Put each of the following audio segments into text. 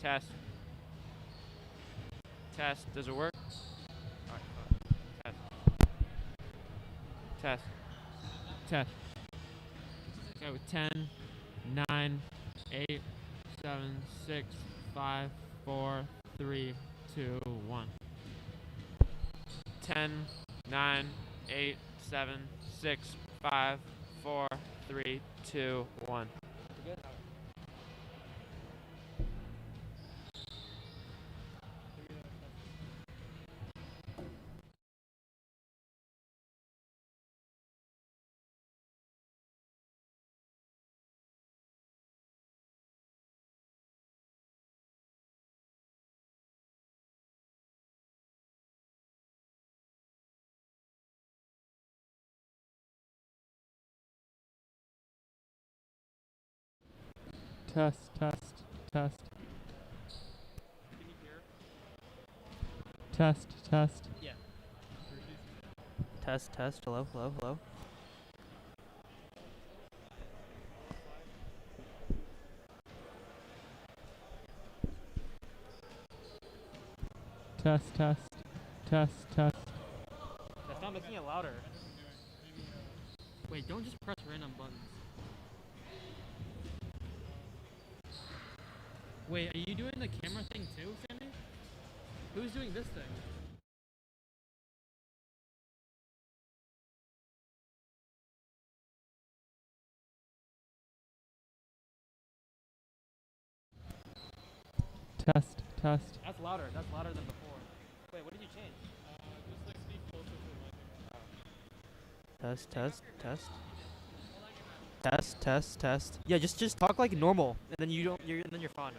Test. Test. Does it work? Alright, test. Test. Test. Okay, with 10, 9, 8, 7, 6, 5, 4, 3, 2, 1. 10, 9, 8, 7, 6, 5, 4, 3, 2, 1. Good? Test, test, test. Can you hear? Test, test. Yeah. Test, test. Hello, hello, hello. Test, test, test, test. That's not making it louder. Wait, don't just press random buttons. Wait, are you doing the camera thing too, Sammy? Who's doing this thing? Test, test. That's louder. That's louder than before. Wait, what did you change? Just like speak closer to the mic. Test, test, test. Test, test, test. Yeah, just talk like normal, and then you're fine.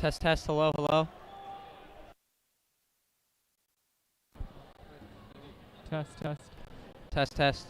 Test, test. Hello, hello. Test, test. Test, test.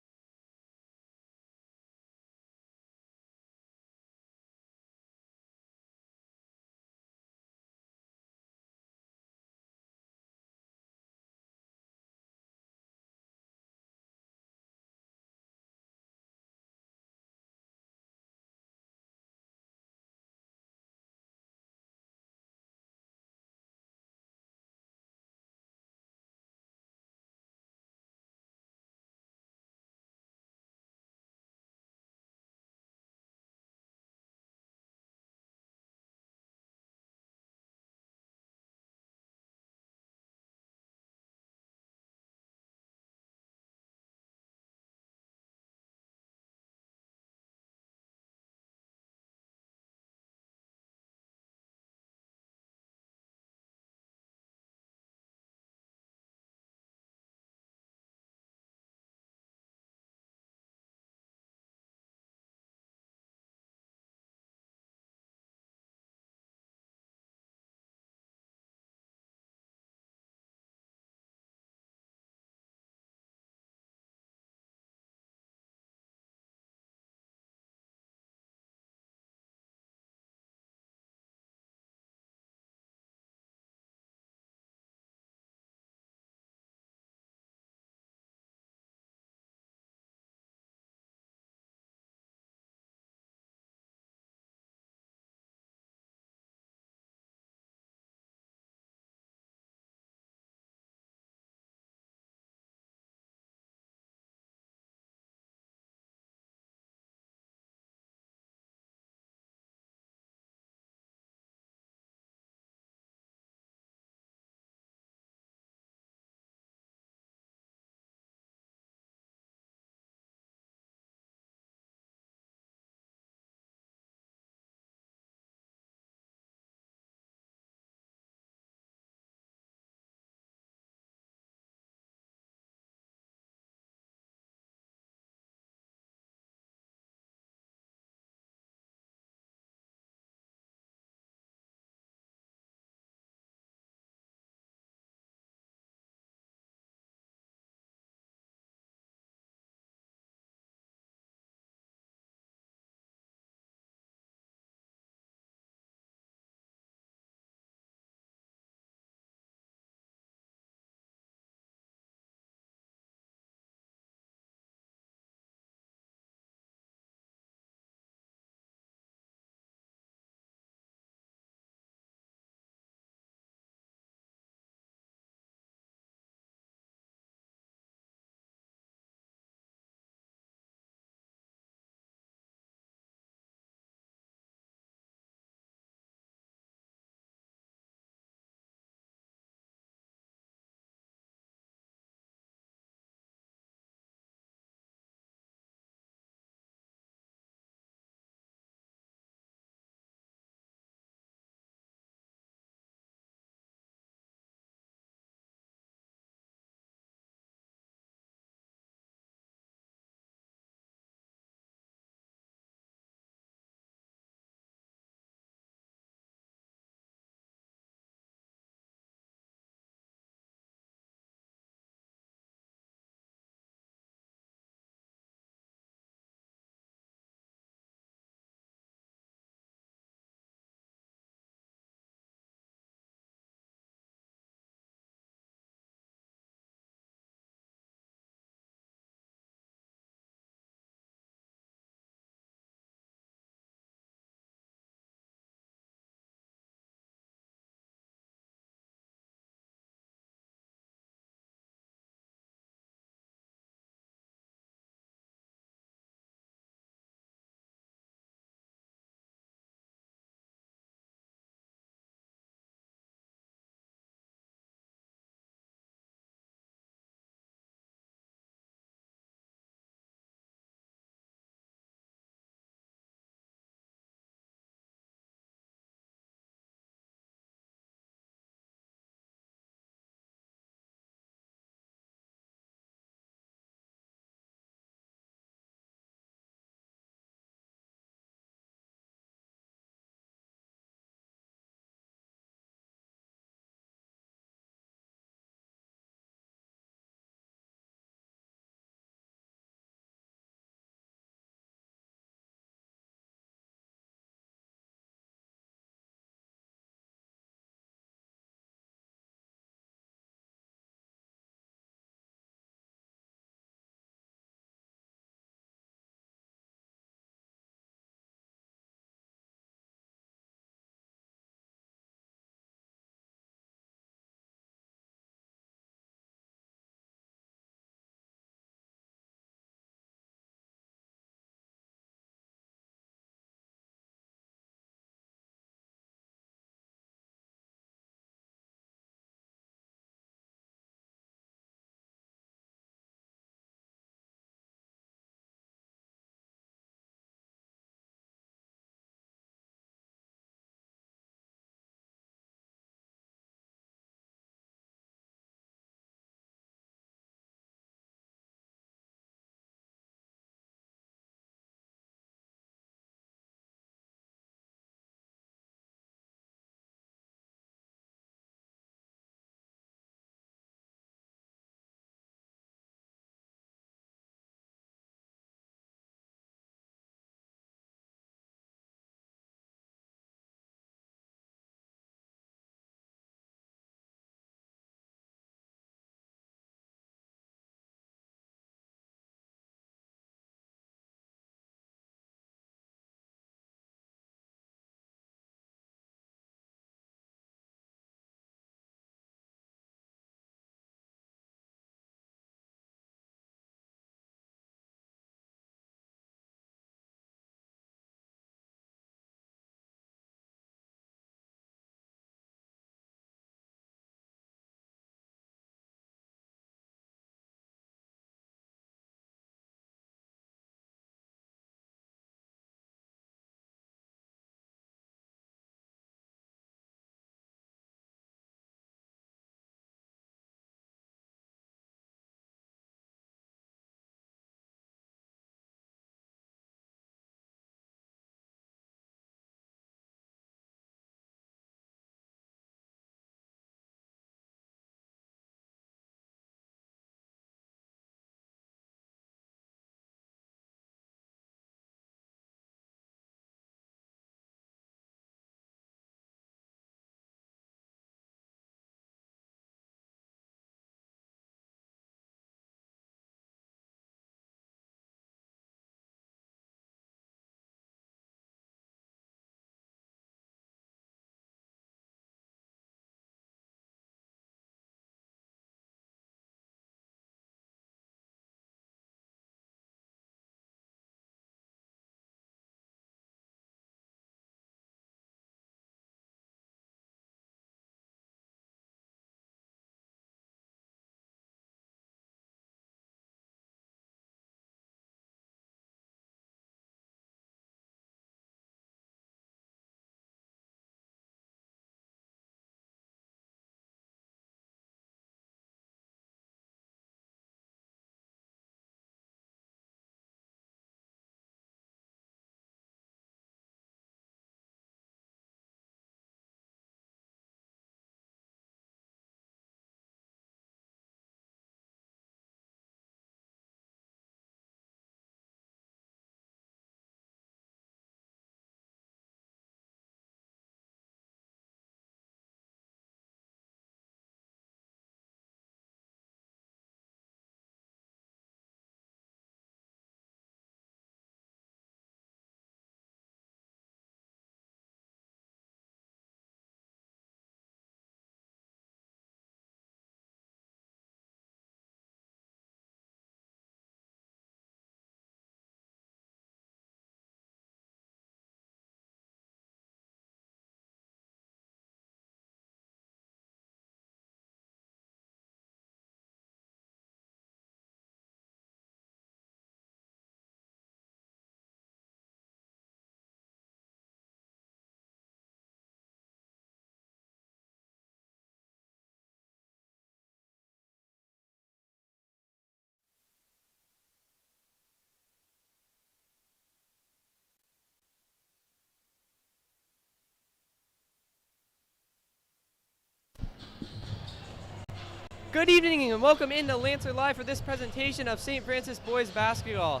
Good evening and welcome into Lancer Live for this presentation of St. Francis boys basketball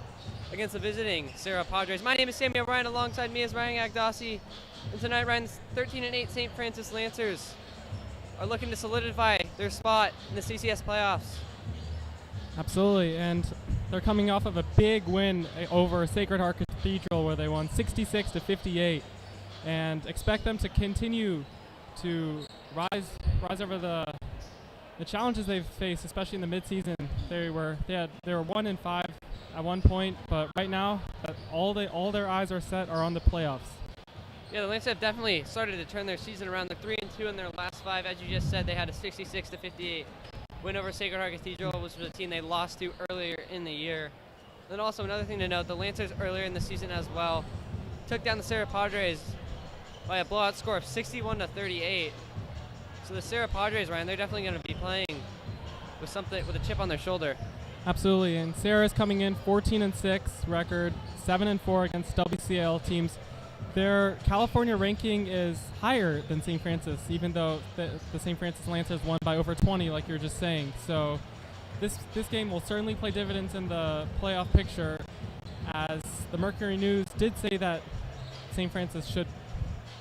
against the visiting Serra Padres. My name is Sammy O'Brien. Alongside me is Ryan Agdassi. And tonight, Ryan's 13-8 St. Francis Lancers are looking to solidify their spot in the CCS playoffs. Absolutely, and they're coming off of a big win over Sacred Heart Cathedral where they won 66-58, and expect them to continue to rise over the challenges they've faced, especially in the midseason. They were 1-5 at one point, but right now, all their eyes are set are on the playoffs. Yeah, the Lancers have definitely started to turn their season around. They're 3-2 in their last 5. As you just said, they had a 66-58 win over Sacred Heart Cathedral, which was a team they lost to earlier in the year. Then also another thing to note, the Lancers earlier in the season as well took down the Serra Padres by a blowout score of 61-38. So the Serra Padres, Ryan, they're definitely going to be playing with a chip on their shoulder. Absolutely, and Serra's coming in 14-6 record, 7-4 against WCL teams. Their California ranking is higher than St. Francis, even though the St. Francis Lancers won by over 20, like you were just saying. So this game will certainly play dividends in the playoff picture, as the Mercury News did say that St. Francis should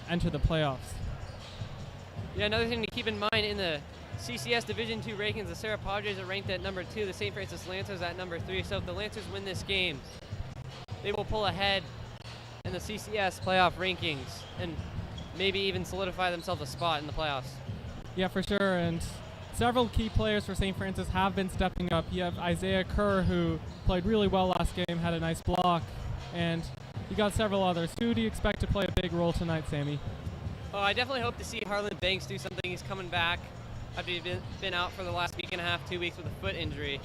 enter the playoffs. Yeah, another thing to keep in mind in the CCS Division II rankings, the Serra Padres are ranked at number 2, the St. Francis Lancers at number 3. So if the Lancers win this game, they will pull ahead in the CCS playoff rankings and maybe even solidify themselves a spot in the playoffs. Yeah, for sure, and several key players for St. Francis have been stepping up. You have Isaiah Kerr, who played really well last game, had a nice block, and you got several others. Who do you expect to play a big role tonight, Sammy? Oh, I definitely hope to see Harlan Banks do something. He's coming back after he's been out for the last week and a half, 2 weeks with a foot injury.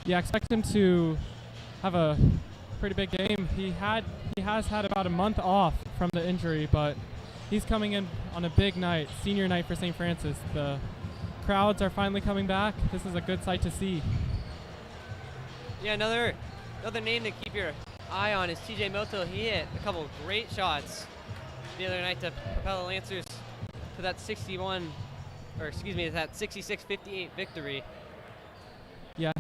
Yeah, expect him to have a pretty big game. He has had about a month off from the injury, but he's coming in on a big night, senior night for St. Francis. The crowds are finally coming back. This is a good sight to see. Yeah, another name to keep your eye on is TJ Moto. He hit a couple great shots the other night to propel the Lancers to that 66-58 victory. Yeah,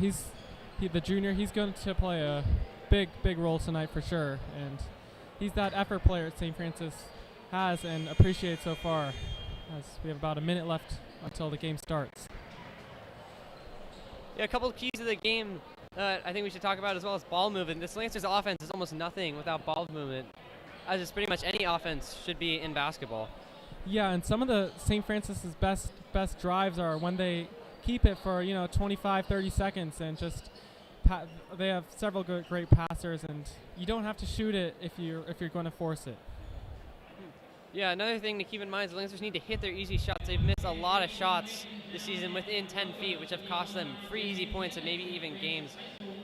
the junior. He's going to play a big role tonight for sure, and he's that effort player that St. Francis has and appreciates so far, as we have about a minute left until the game starts. Yeah, a couple of keys to the game I think we should talk about as well as ball movement. This Lancers offense is almost nothing without ball movement, as is pretty much any offense should be in basketball. Yeah, and some of the St. Francis's best drives are when they keep it for 25, 30 seconds and just they have several great passers, and you don't have to shoot it if you're going to force it. Yeah, another thing to keep in mind is the Lancers need to hit their easy shots. They've missed a lot of shots this season within 10 feet, which have cost them free easy points and maybe even games.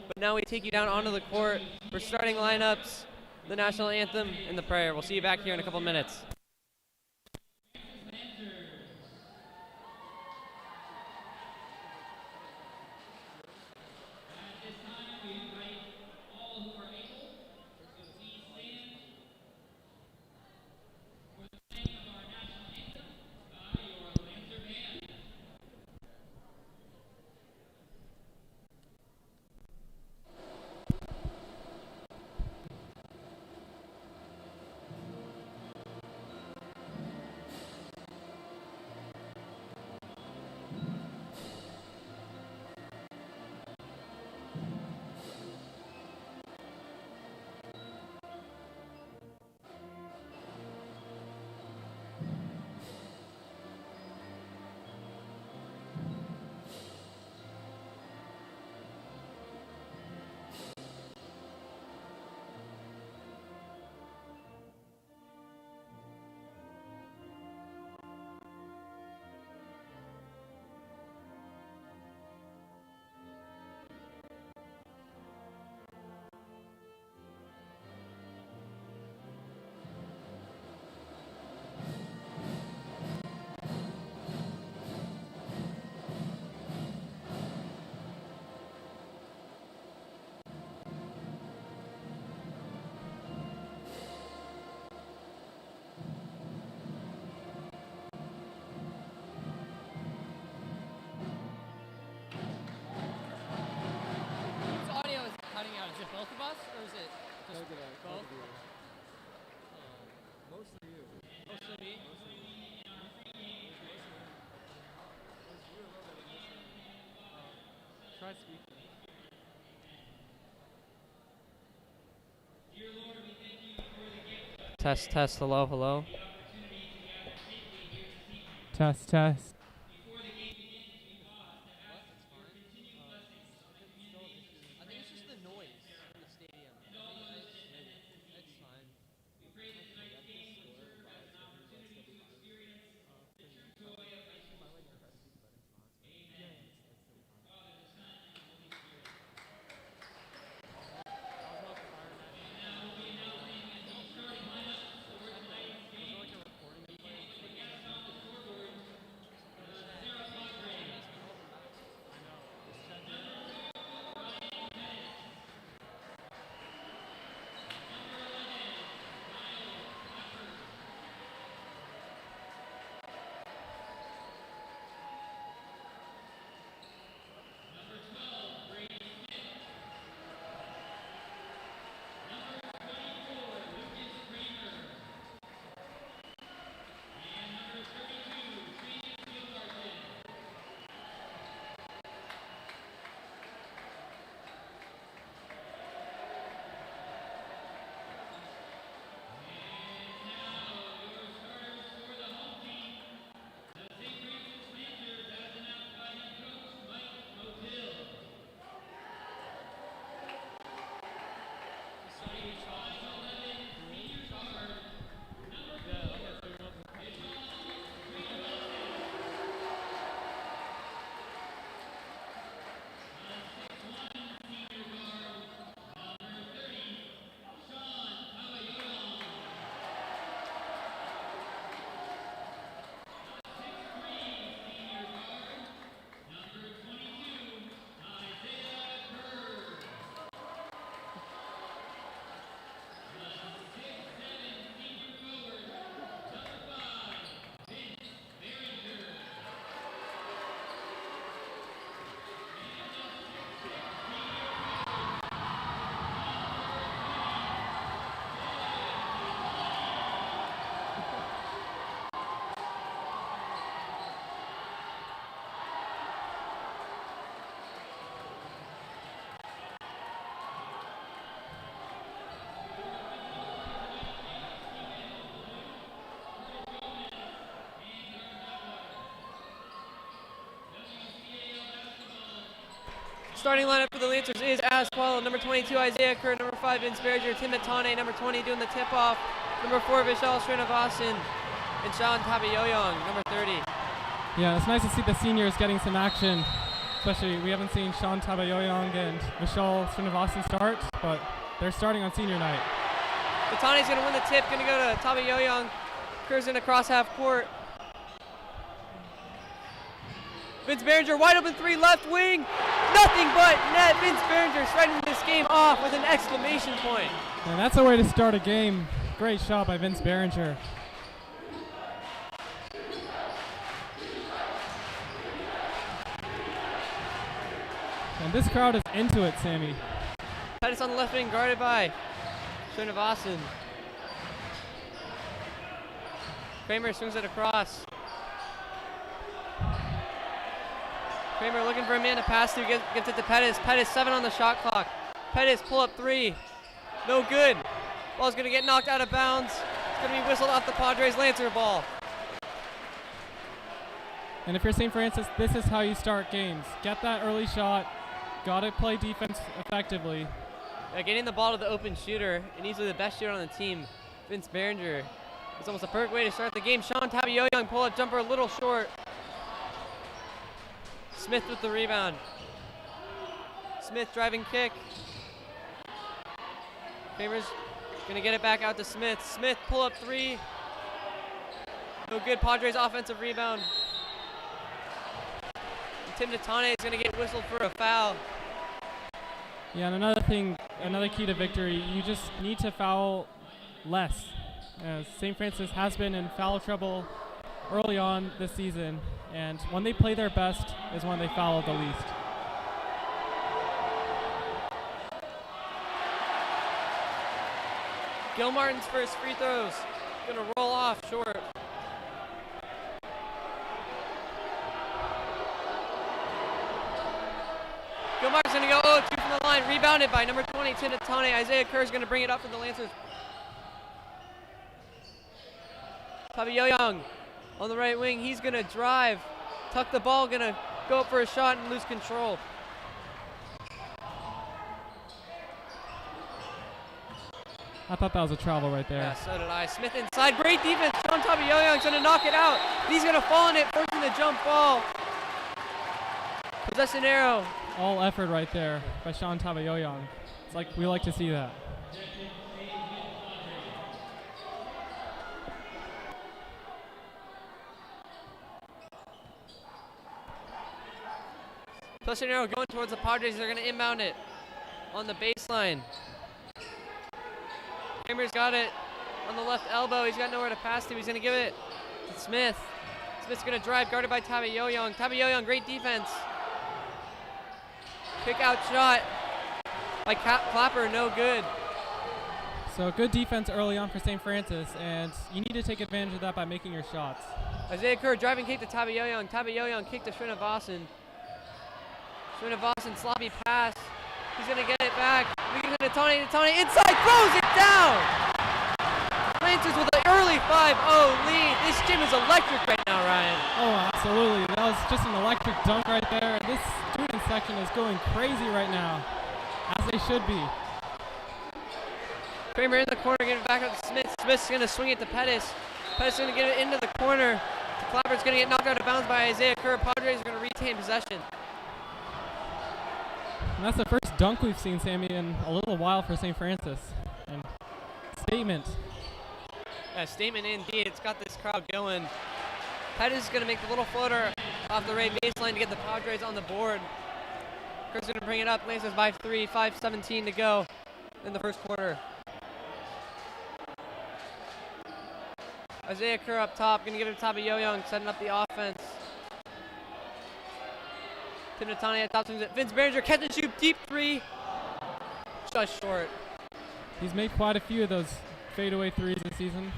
But now we take you down onto the court for starting lineups, the national anthem, and the prayer. We'll see you back here in a couple minutes. Try speaking. Test, test, hello, hello. Test, test. I think it's just the noise in the stadium. It's fine. Starting lineup for the Lancers is as follows. Number 22, Isaiah Kerr. Number 5, Vince Berger. Tim Matane. Number 20, doing the tip-off. Number 4, Vishal Srinivasan. And Sean Tabayoyong, number 30. Yeah, it's nice to see the seniors getting some action. Especially, we haven't seen Sean Tabayoyong and Vishal Srinivasan start, but they're starting on senior night. Matane's going to win the tip. Going to go to Tabayoyong. Kerr's in across half court. Vince Berger, wide open 3, left wing. Nothing but net. Vince Berger starting this game off with an exclamation point. And that's a way to start a game. Great shot by Vince Berger. And this crowd is into it, Sammy. Pettis on the left wing, guarded by Srinivasan. Kramer swings it across. Kramer looking for a man to pass to, gets it to Pettis. Pettis 7 on the shot clock. Pettis pull up 3. No good. Ball's going to get knocked out of bounds. It's going to be whistled off the Padres Lancer ball. And if you're St. Francis, this is how you start games. Get that early shot. Got to play defense effectively. Yeah, getting the ball to the open shooter, and easily the best shooter on the team, Vince Berger. It's almost a perfect way to start the game. Sean Tabayoyong, pull-up jumper a little short. Smith with the rebound. Smith driving kick. Kramer's gonna get it back out to Smith. Smith pull up 3. No good. Padres offensive rebound. And Tim Natane is gonna get whistled for a foul. Yeah, and another key to victory, you just need to foul less. St. Francis has been in foul trouble early on this season, and when they play their best is when they foul the least. Gil Martin's first free throws. Gonna roll off short. Gilmartin's gonna go 0-2 from the line, rebounded by number 20, Tinatone. Isaiah Kerr's gonna bring it up for the Lancers. Tabi Yoyoung on the right wing, he's gonna drive, tuck the ball, gonna go up for a shot and lose control. I thought that was a travel right there. Yeah, so did I. Smith inside, great defense. Sean Tabi Yoyoung's gonna knock it out. He's gonna fall on it, forcing the jump ball. Possession arrow. All effort right there by Sean Tabi Yoyoung. It's like we like to see that. Possession arrow going towards the Padres. They're gonna inbound it on the baseline. Kramer's got it on the left elbow. He's got nowhere to pass to. He's going to give it to Smith. Smith's going to drive, guarded by Tabi Yoyoung. Tabi Yoyoung, great defense. Kick out shot by Clapper, no good. So good defense early on for St. Francis, and you need to take advantage of that by making your shots. Isaiah Kerr driving kick to Tabi Yoyoung. Tabi Yoyoung kick to Srinivasan. Srinivasan sloppy pass. He's going to get it back. Natone inside, throws it down! Lancers with an early 5-0 lead. This gym is electric right now, Ryan. Oh, absolutely. That was just an electric dunk right there. This student section is going crazy right now, as they should be. Kramer in the corner, getting it back up to Smith. Smith's going to swing it to Pettis. Pettis going to get it into the corner. Clapper's going to get knocked out of bounds by Isaiah Kerr. Padres are going to retain possession. And that's the first dunk we've seen, Sammy, in a little while for St. Francis. And statement. Yeah, statement indeed. It's got this crowd going. Pettis is going to make the little floater off the right baseline to get the Padres on the board. Kerr's going to bring it up. Lancers by 3, 5:17 to go in the first quarter. Isaiah Kerr up top, going to give it to Tabi Yoyoung, setting up the offense. Tinatone at top, swings it. Vince Behringer catch and shoot, deep three. Just short. He's made quite a few of those fadeaway threes this season.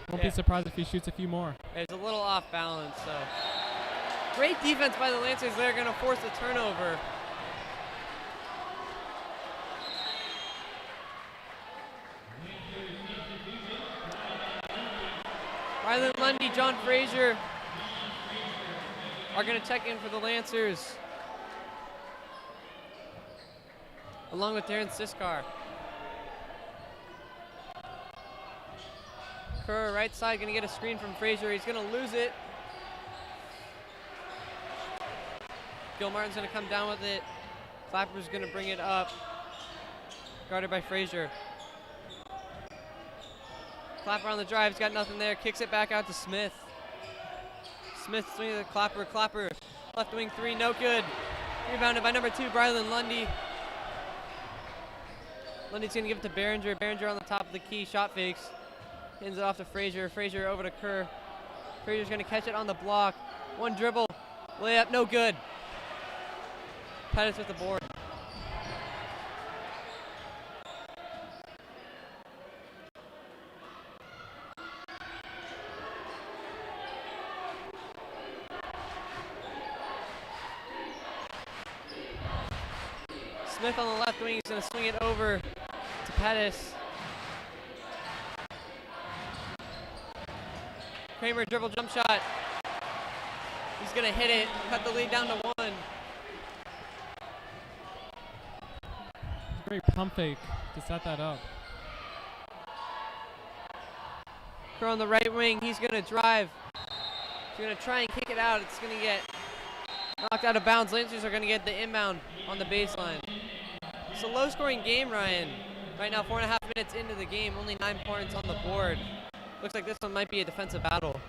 Won't be surprised if he shoots a few more. It's a little off balance, so. Great defense by the Lancers. They're going to force a turnover. Rylan Lundy, John Frazier are going to check in for the Lancers, along with Darren Siskar. Kerr, right side, going to get a screen from Frazier. He's going to lose it. Gilmartin's going to come down with it. Clapper's going to bring it up. Guarded by Frazier. Clapper on the drive, he's got nothing there. Kicks it back out to Smith. Smith swinging to Clapper. Clapper, left wing three, no good. Rebounded by number 2, Brylan Lundy. Lundy's going to give it to Behringer. Behringer on the top of the key, shot fakes. Hands it off to Frazier. Frazier over to Kerr. Frazier's going to catch it on the block. One dribble, layup, no good. Pettis with the board. Smith on the left wing, he's going to swing it over to Pettis. Kramer dribble jump shot. He's going to hit it, cut the lead down to 1. Great pump fake to set that up. Kerr on the right wing, he's going to drive. He's going to try and kick it out. It's going to get knocked out of bounds. Lancers are going to get the inbound on the baseline. It's a low-scoring game, Ryan. Right now, 4.5 minutes into the game, only 9 points on the board. Looks like this one might be a defensive battle.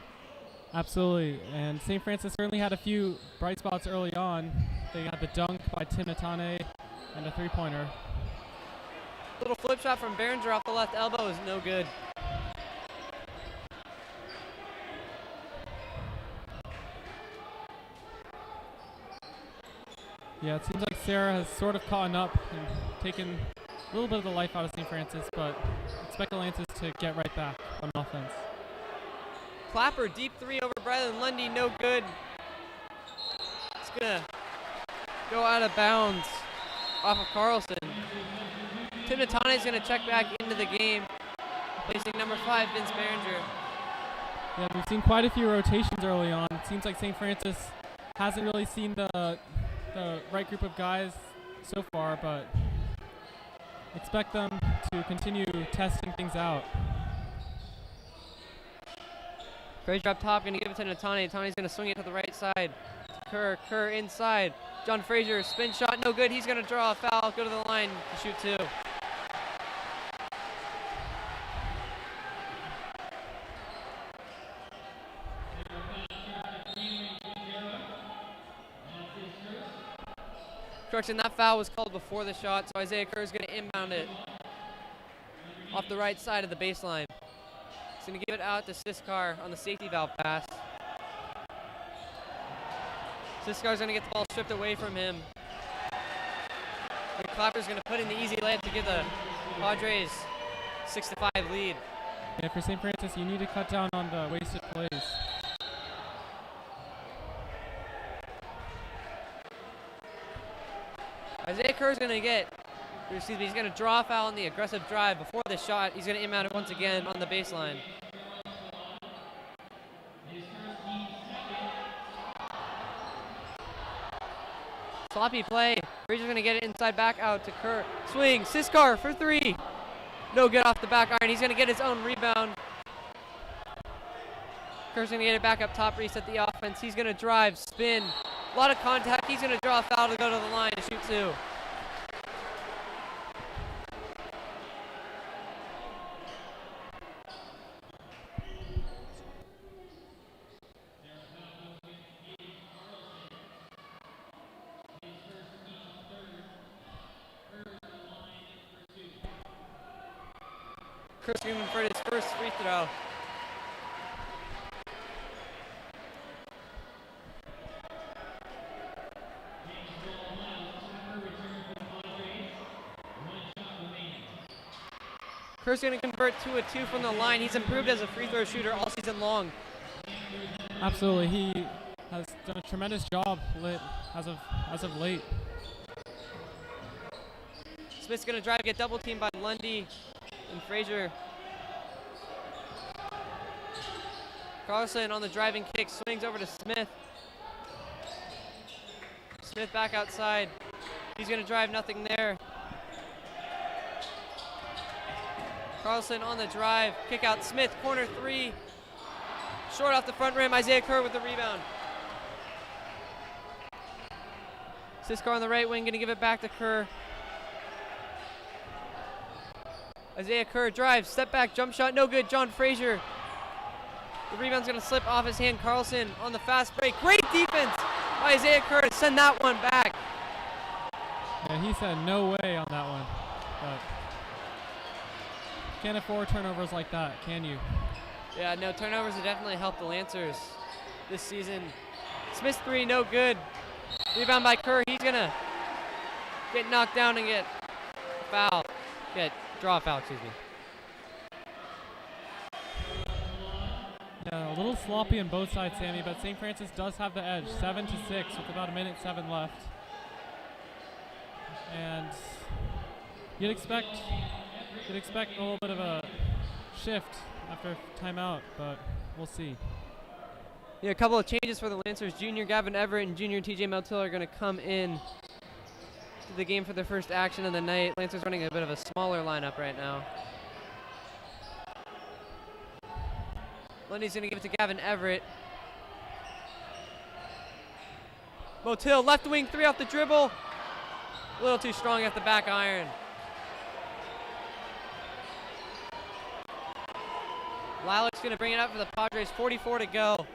Absolutely, and St. Francis certainly had a few bright spots early on. They got the dunk by Tinatone and a three-pointer. Little flip shot from Behringer off the left elbow is no good. Yeah, it seems like Serra has sort of caught up and taken a little bit of the life out of St. Francis, but expect the Lancers to get right back on offense. Clapper, deep three over Brylan Lundy, no good. It's gonna go out of bounds off of Carlson. Tim Natane is gonna check back into the game, placing number 5, Vince Behringer. Yeah, we've seen quite a few rotations early on. It seems like St. Francis hasn't really seen the right group of guys so far, but expect them to continue testing things out. Frazier up top, gonna give it to Natane. Natane's gonna swing it to the right side. Kerr inside. John Frazier, spin shot, no good. He's gonna draw a foul, go to the line to shoot 2. Correction, that foul was called before the shot, so Isaiah Kerr is going to inbound it off the right side of the baseline. He's going to give it out to Siskar on the safety valve pass. Siskar's going to get the ball stripped away from him. And Clapper's going to put in the easy layup to give the Padres 6-5 lead. Yeah, for St. Francis, you need to cut down on the wasted plays. Isaiah Kerr's going to he's going to draw a foul on the aggressive drive before the shot. He's going to inbound it once again on the baseline. Sloppy play. Frazier's going to get it inside back out to Kerr. Swing. Siskar for 3. No good off the back iron. He's going to get his own rebound. Kerr's going to get it back up top, reset the offense. He's going to drive, spin. A lot of contact. He's going to draw a foul to go to the line to shoot 2. Kerr's going to convert his first free throw. Kerr's going to convert to a 2 from the line. He's improved as a free throw shooter all season long. Absolutely, he has done a tremendous job as of late. Smith's going to drive, get double teamed by Lundy and Frazier. Carlson on the driving kick, swings over to Smith. Smith back outside. He's going to drive, nothing there. Carlson on the drive, kick out Smith, corner 3. Short off the front rim, Isaiah Kerr with the rebound. Siskar on the right wing, gonna give it back to Kerr. Isaiah Kerr drives, step back, jump shot, no good, John Frazier. The rebound's gonna slip off his hand, Carlson on the fast break. Great defense by Isaiah Kerr to send that one back. Yeah, he said no way on that one, but can't afford turnovers like that, can you? Yeah, no, turnovers have definitely helped the Lancers this season. Smith's 3, no good. Rebound by Kerr. He's going to get knocked down and get a foul. Draw a foul, excuse me. Yeah, a little sloppy on both sides, Sammy, but St. Francis does have the edge, 7-6 with about 1:07 left. And you'd expect a little bit of a shift after timeout, but we'll see. Yeah, a couple of changes for the Lancers. Junior Gavin Everett and junior TJ Meltill are going to come in to the game for their first action of the night. Lancers running a bit of a smaller lineup right now. Lundy's going to give it to Gavin Everett. Meltill, left wing 3 off the dribble. A little too strong at the back iron. Lilacs going to bring it up for the Padres. 44 to go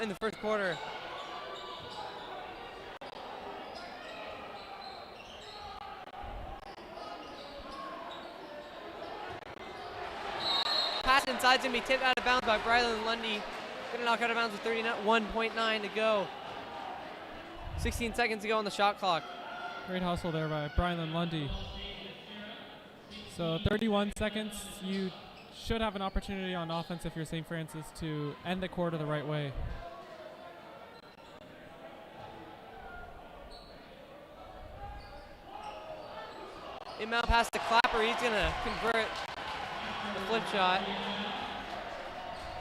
in the first quarter. Pass inside's going to be tipped out of bounds by Brylan Lundy. Going to knock out of bounds with 31.9 to go. 16 seconds to go on the shot clock. Great hustle there by Brylan Lundy. So 31 seconds, you should have an opportunity on offense if you're St. Francis to end the quarter the right way. Inbound pass to Clapper. He's going to convert the flip shot.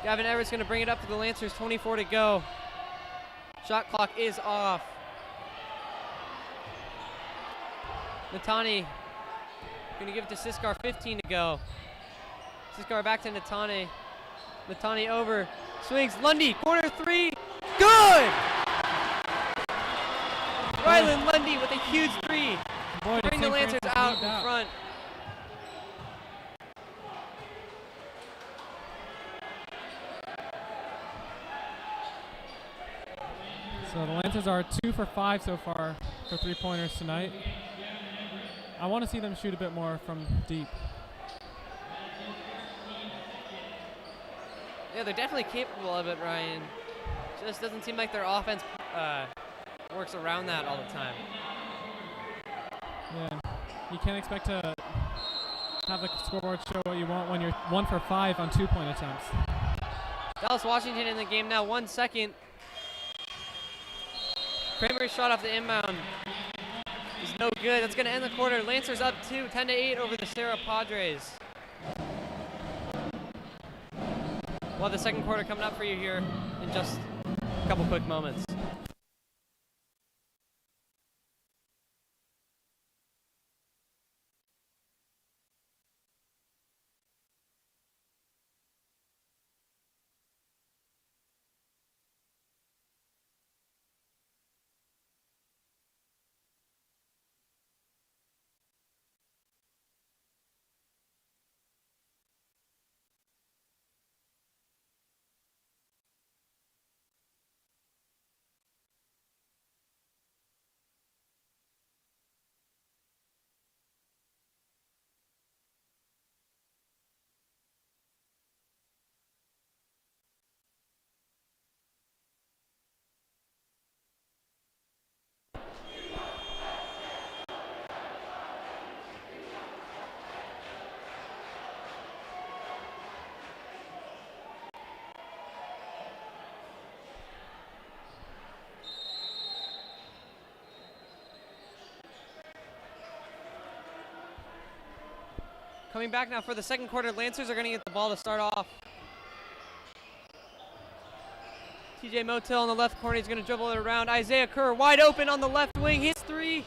Gavin Everett's going to bring it up to the Lancers. 24 to go. Shot clock is off. Natani going to give it to Siskar. 15 to go. Siskar back to Natani. Natani over. Swings. Lundy. Corner three. Good! Rylan Lundy with a huge three. Boy, Bring the Lancers out in front. So the Lancers are 2 for 5 so far for three-pointers tonight. I want to see them shoot a bit more from deep. Yeah, they're definitely capable of it, Ryan. Just doesn't seem like their offense works around that all the time. Yeah, you can't expect to have the scoreboard show what you want when you're 1 for 5 on 2-point attempts. Dallas Washington in the game now, 1 second. Kramer's shot off the inbound is no good. That's going to end the quarter. Lancers up 2, 10 to 8 over the Serra Padres. We'll have the second quarter coming up for you here in just a couple quick moments. Coming back now for the second quarter, Lancers are going to get the ball to start off. TJ Motil on the left corner, he's going to dribble it around. Isaiah Kerr wide open on the left wing, hits three.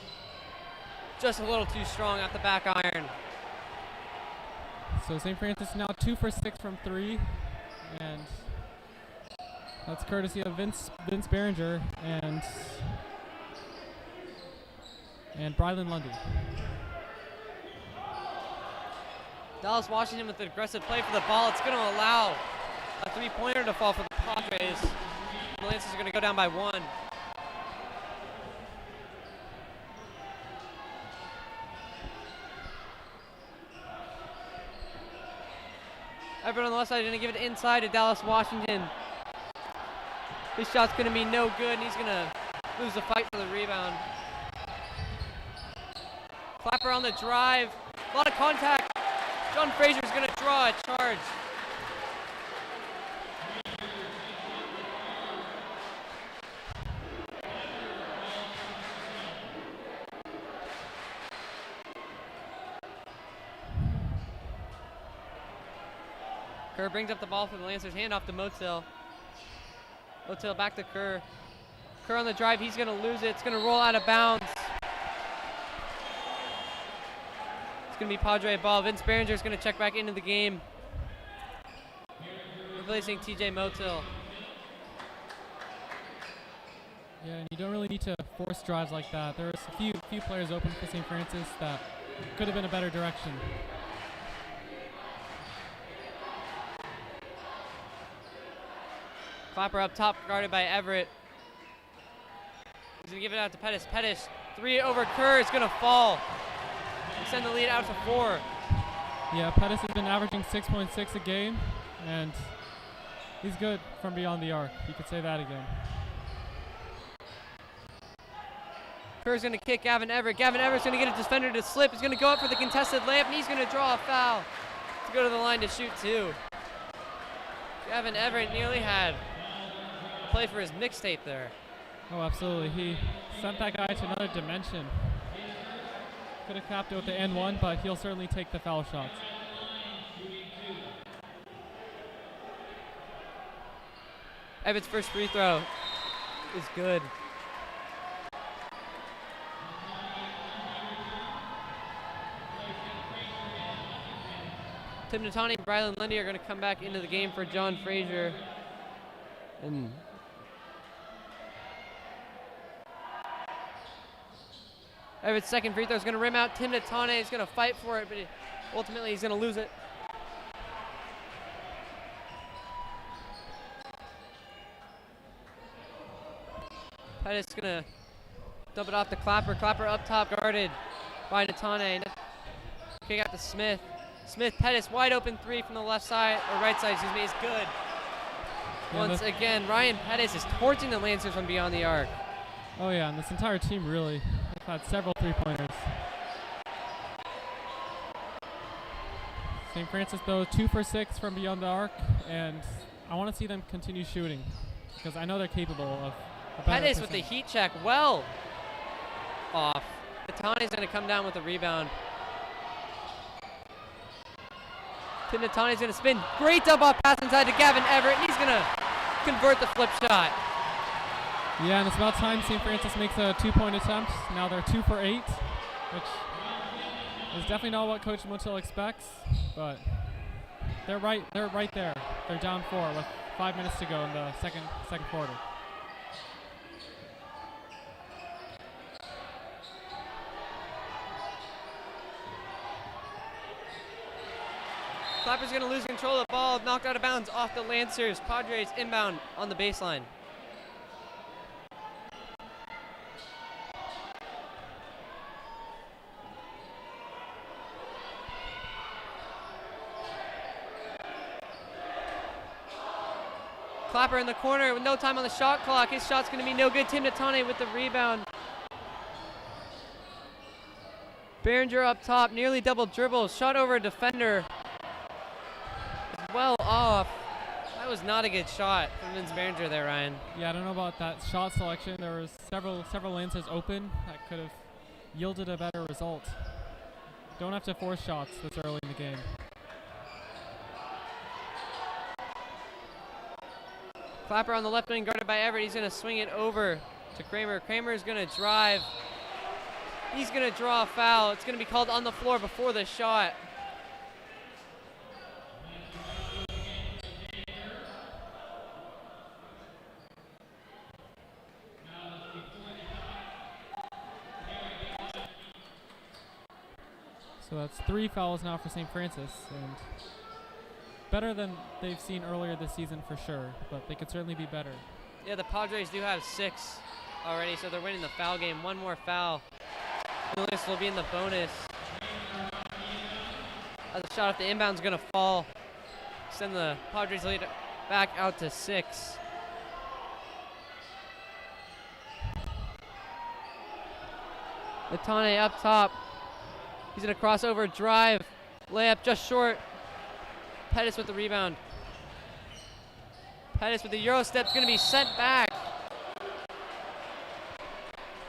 Just a little too strong off the back iron. So St. Francis now 2 for 6 from 3, and that's courtesy of Vince Behringer and Brylan Lundy. Dallas Washington with the aggressive play for the ball. It's going to allow a three-pointer to fall for the Padres. The Lancers are going to go down by 1. Everett on the left side is going to give it inside to Dallas Washington. This shot's going to be no good, and he's going to lose the fight for the rebound. Clapper on the drive. A lot of contact. John Frazier's going to draw a charge. Kerr brings up the ball for the Lancers. Hand off to Motil. Motil back to Kerr. Kerr on the drive. He's going to lose it. It's going to roll out of bounds. Going to be Padre ball. Vince Behringer is going to check back into the game, replacing TJ Motil. Yeah, and you don't really need to force drives like that. There's a few players open for St. Francis that could have been a better direction. Clapper up top, guarded by Everett. He's going to give it out to Pettis. Pettis, 3 over Kerr. It's going to fall. Send the lead out to 4. Yeah, Pettis has been averaging 6.6 a game, and he's good from beyond the arc. You could say that again. Kerr's going to kick Gavin Everett. Gavin Everett's going to get a defender to slip. He's going to go up for the contested layup, and he's going to draw a foul. to go to the line to shoot two. Gavin Everett nearly had a play for his mixtape there. Oh, absolutely. He sent that guy to another dimension. Could have capped it with the N1, but he'll certainly take the foul shots. Everett's first free throw is good. Tim Natani and Brylan Lindy are going to come back into the game for John Frazier. And Everett's second free throw is going to rim out. Tim Natani is going to fight for it, but ultimately he's going to lose it. Pettis is going to dump it off to Clapper. Clapper up top, guarded by Natane. Kick out to Smith. Smith, Pettis, wide open three from the left side, or right side, excuse me, is good. Once again, Ryan Pettis is torching the Lancers from beyond the arc. Oh yeah, and this entire team really had several three-pointers. St. Francis, though, 2 for 6 from beyond the arc, and I want to see them continue shooting because I know they're capable of a better Pettis with the heat check, well off. Natane's going to come down with a rebound. Tim Natane's going to spin. Great double pass inside to Gavin Everett, and he's going to convert the flip shot. Yeah, and it's about time St. Francis makes a 2-point attempt. Now they're 2 for 8, which is definitely not what Coach Motil expects, but they're right there. They're down 4 with 5 minutes to go in the second quarter. Clapper's going to lose control of the ball, knocked out of bounds off the Lancers. Padres inbound on the baseline. Clapper in the corner with no time on the shot clock. His shot's going to be no good. Tim Natane with the rebound. Behringer up top, nearly double dribbles. Shot over a defender. Well off. That was not a good shot from Vince Behringer there, Ryan. Yeah, I don't know about that shot selection. There was several Lancers open that could have yielded a better result. Don't have to force shots this early in the game. Clapper on the left wing, guarded by Everett. He's going to swing it over to Kramer. Kramer is going to drive. He's going to draw a foul. It's going to be called on the floor before the shot. So that's 3 fouls now for St. Francis, and better than they've seen earlier this season for sure, but they could certainly be better. Yeah, the Padres do have 6 already, so they're winning the foul game. One more foul. Lewis will be in the bonus. As a shot off the inbound is going to fall. Send the Padres lead back out to 6. Natane up top. He's going to cross over, drive, layup just short. Pettis with the rebound. Pettis with the Euro step is going to be sent back.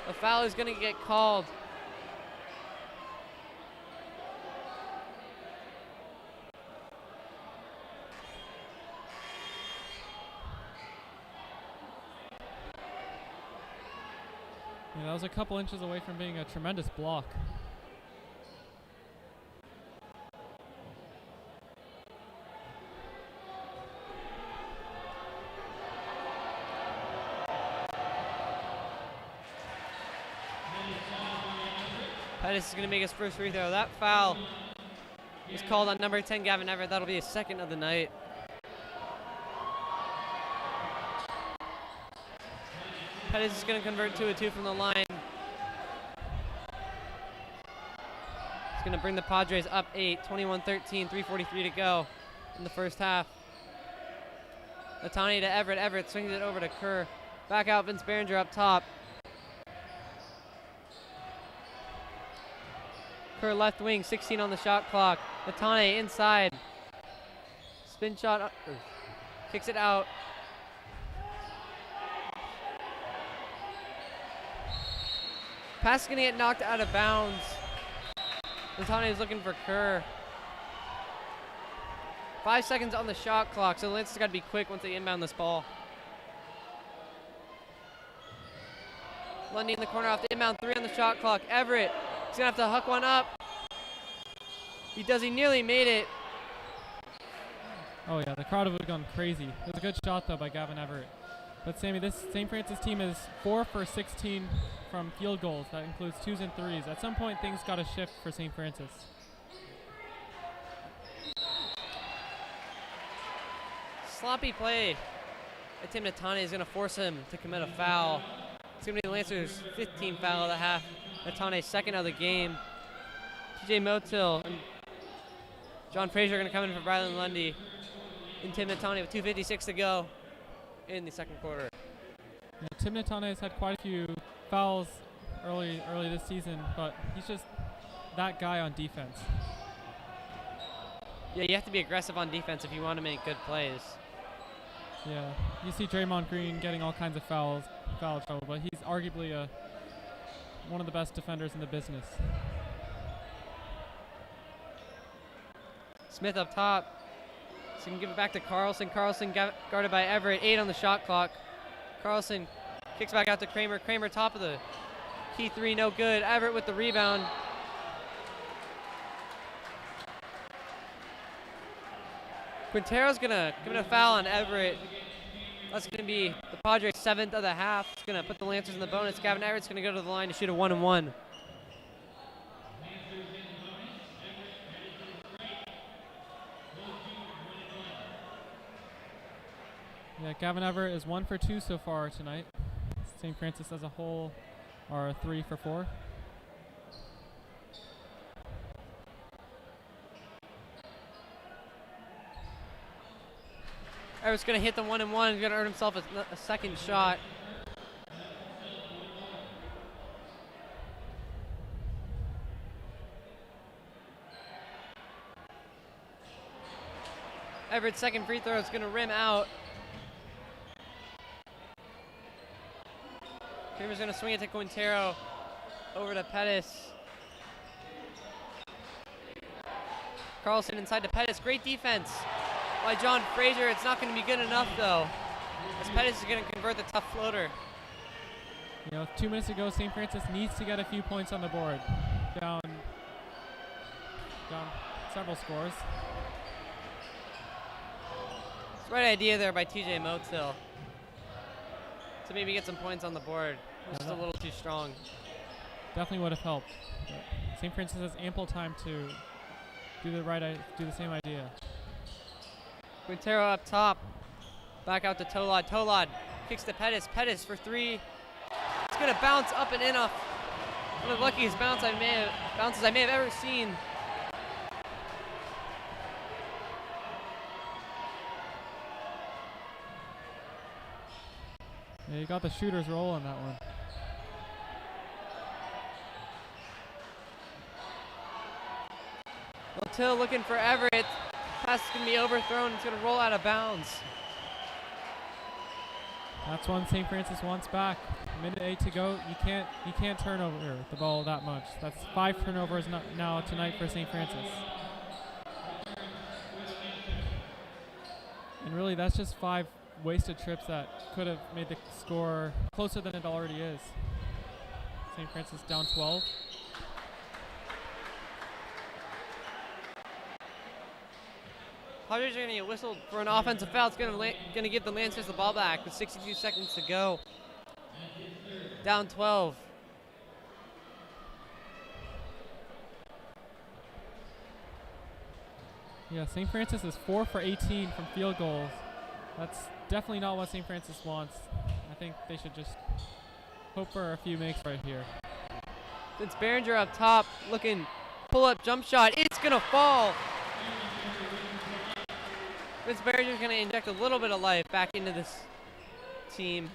A foul is going to get called. Yeah, that was a couple inches away from being a tremendous block. Pettis is going to make his first free throw. That foul is called on number 10, Gavin Everett. That'll be his second of the night. Pettis is going to convert to a 2 from the line. It's going to bring the Padres up 8, 21-13, 3:43 to go in the first half. Natani to Everett. Everett swings it over to Kerr. Back out, Vince Behringer up top. Kerr left wing, 16 on the shot clock. Natane inside. Spin shot, kicks it out. Pass is gonna get knocked out of bounds. Latane is looking for Kerr. 5 seconds on the shot clock, so the Lancers gotta be quick once they inbound this ball. Lundy in the corner off the inbound, 3 on the shot clock. Everett, he's gonna have to huck one up. He nearly made it. Oh yeah, the crowd would have gone crazy. It was a good shot though by Gavin Everett. But Sammy, this St. Francis team is 4 for 16 from field goals. That includes 2s and 3s. At some point, things got to shift for St. Francis. Sloppy play. Tim Natane is going to force him to commit a foul. It's going to be the Lancers' 15th foul of the half. Natane's second of the game. TJ Motil and John Frazier are going to come in for Brylan Lundy. And Tim Natane with 2:56 to go in the second quarter. Yeah, Tim Natane has had quite a few fouls early this season, but he's just that guy on defense. Yeah, you have to be aggressive on defense if you want to make good plays. Yeah, you see Draymond Green getting all kinds of foul trouble, but he's arguably one of the best defenders in the business. Smith up top. So he can give it back to Carlson. Carlson guarded by Everett. 8 on the shot clock. Carlson kicks back out to Kramer. Kramer top of the key 3, no good. Everett with the rebound. Quintero's gonna commit a foul on Everett. That's gonna be the Padres' 7th of the half. It's gonna put the Lancers in the bonus. Gavin Everett's gonna go to the line to shoot a 1-and-1. Yeah, Gavin Everett is 1 for 2 so far tonight. St. Francis as a whole are 3 for 4. Everett's going to hit the 1-and-1. He's going to earn himself a second shot. Everett's second free throw is going to rim out. Kramer's going to swing it to Quintero. Over to Pettis. Carlson inside to Pettis. Great defense by John Frazier. It's not going to be good enough, though, as Pettis is going to convert the tough floater. You know, 2 minutes ago, St. Francis needs to get a few points on the board. Down several scores. It's the right idea there by TJ Motil to maybe get some points on the board. It was just a little too strong. Definitely would have helped. St. Francis has ample time to do the same idea. Quintero up top. Back out to Tolad. Tolad kicks to Pettis. Pettis for 3. It's going to bounce up and in off. One of the luckiest bounces I may have ever seen. Yeah, you got the shooter's roll on that one. Motil looking for Everett. Pass is going to be overthrown. It's going to roll out of bounds. That's one St. Francis wants back. Minute 8 to go. You can't turn over the ball that much. That's 5 turnovers now tonight for St. Francis. And really, that's just 5 wasted trips that could have made the score closer than it already is. St. Francis down 12. Padres are going to get whistled for an offensive foul. It's going to give the Lancers the ball back with 62 seconds to go. Down 12. Yeah, St. Francis is 4 for 18 from field goals. That's definitely not what St. Francis wants. I think they should just hope for a few makes right here. Vince Behringer up top, looking pull-up jump shot. It's going to fall. Vince Behringer's going to inject a little bit of life back into this team.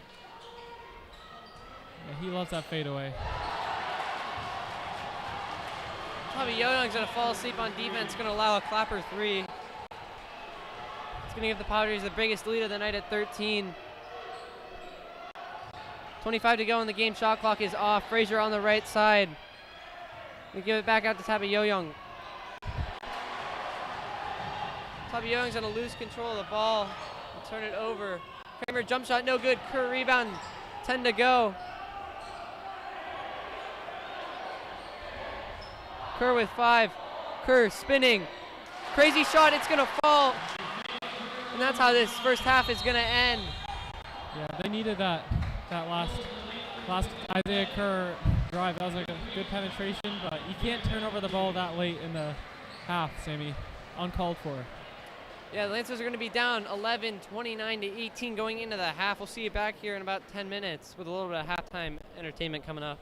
Yeah, he loves that fadeaway. Bobby Yo-Young's going to fall asleep on defense, going to allow a clapper 3. going to give the Padres the biggest lead of the night at 13. 25 to go in the game. Shot clock is off. Frazier on the right side. We give it back out to Tabayoyong. Tabayoyong's going to lose control of the ball and turn it over. Kramer jump shot, no good. Kerr rebound. 10 to go. Kerr with 5. Kerr spinning. Crazy shot, it's going to fall. And that's how this first half is going to end. Yeah, they needed that last Isaiah Kerr drive. That was like a good penetration, but you can't turn over the ball that late in the half, Sammy. Uncalled for. Yeah, the Lancers are going to be down 11, 29 to 18 going into the half. We'll see you back here in about 10 minutes with a little bit of halftime entertainment coming up.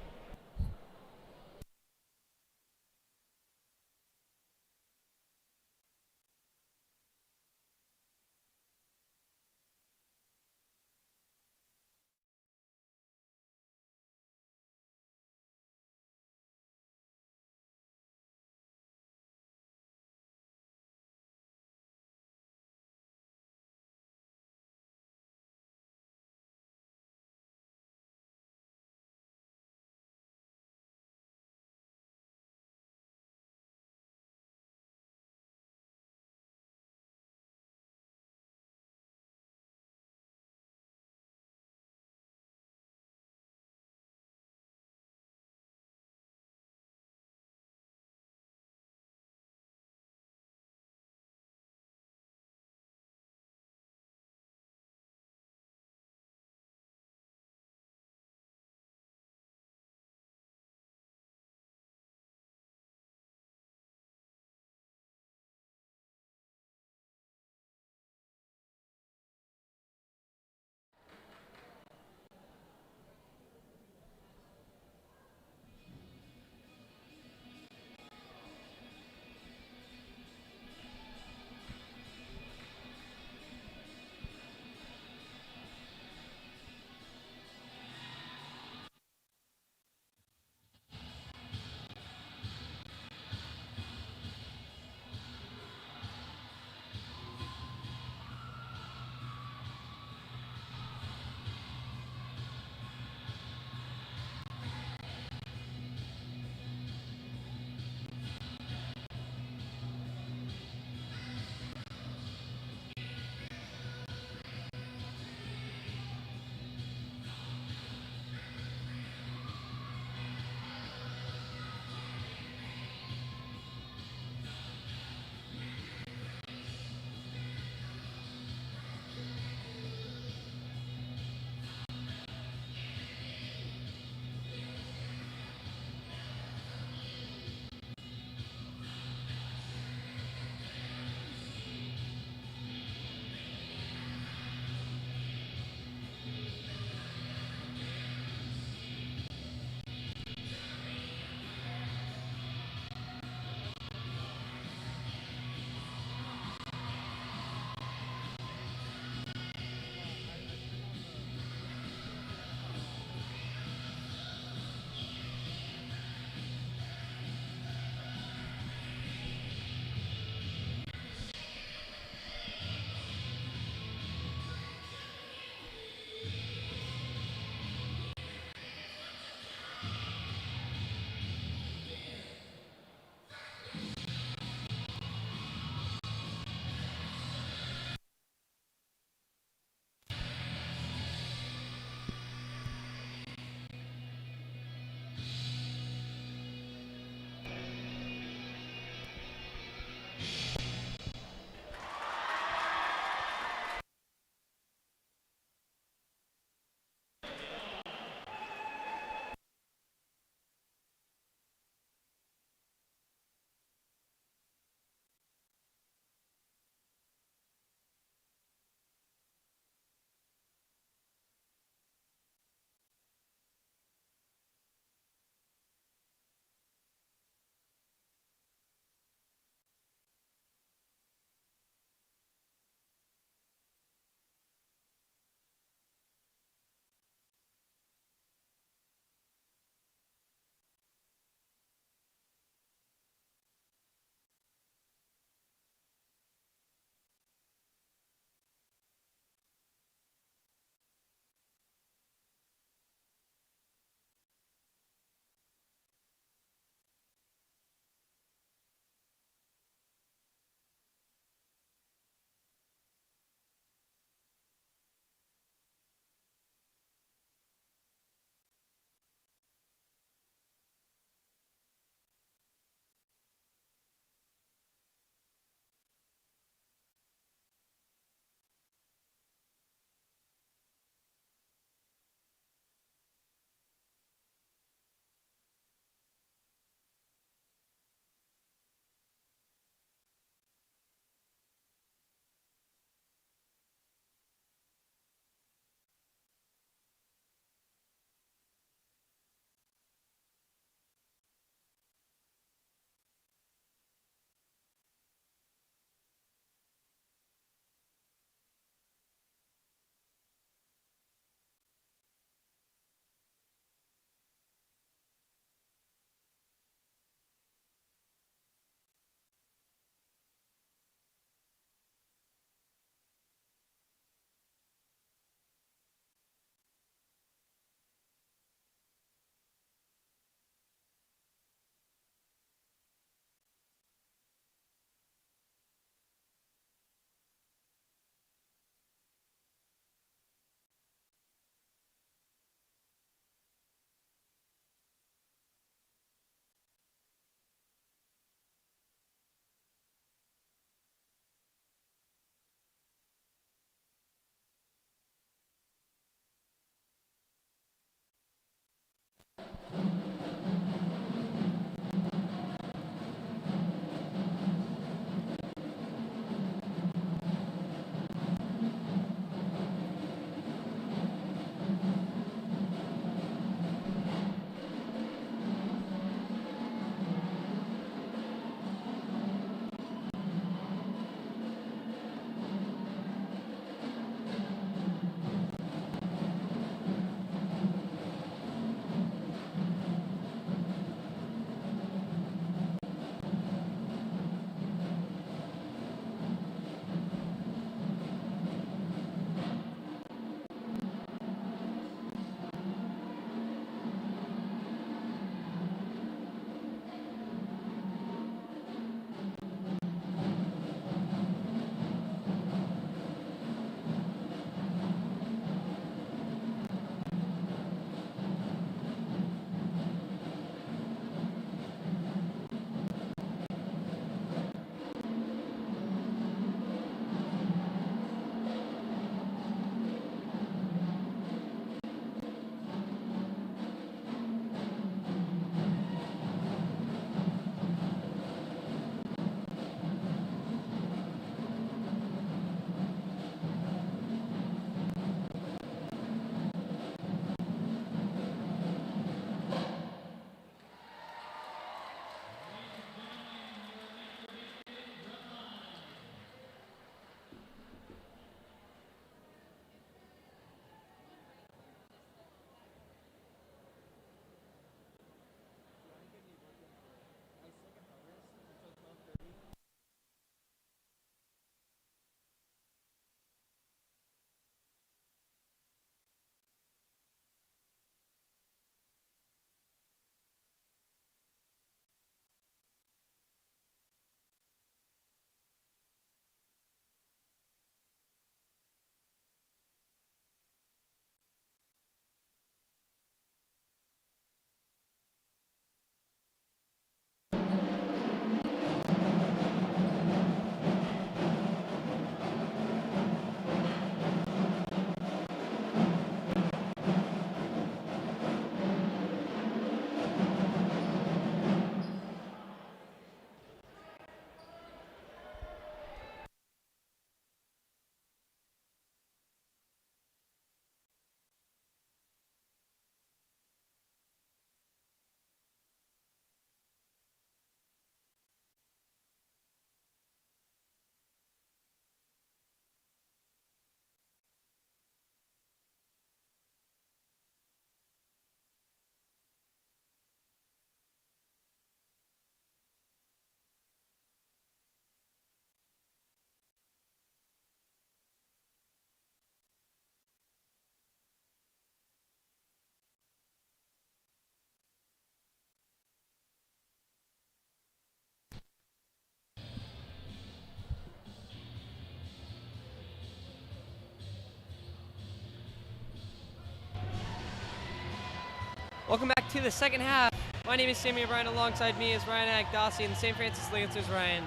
to the second half. My name is Sammy O'Brien. Alongside me is Ryan Agdossi and the St. Francis Lancers. Ryan,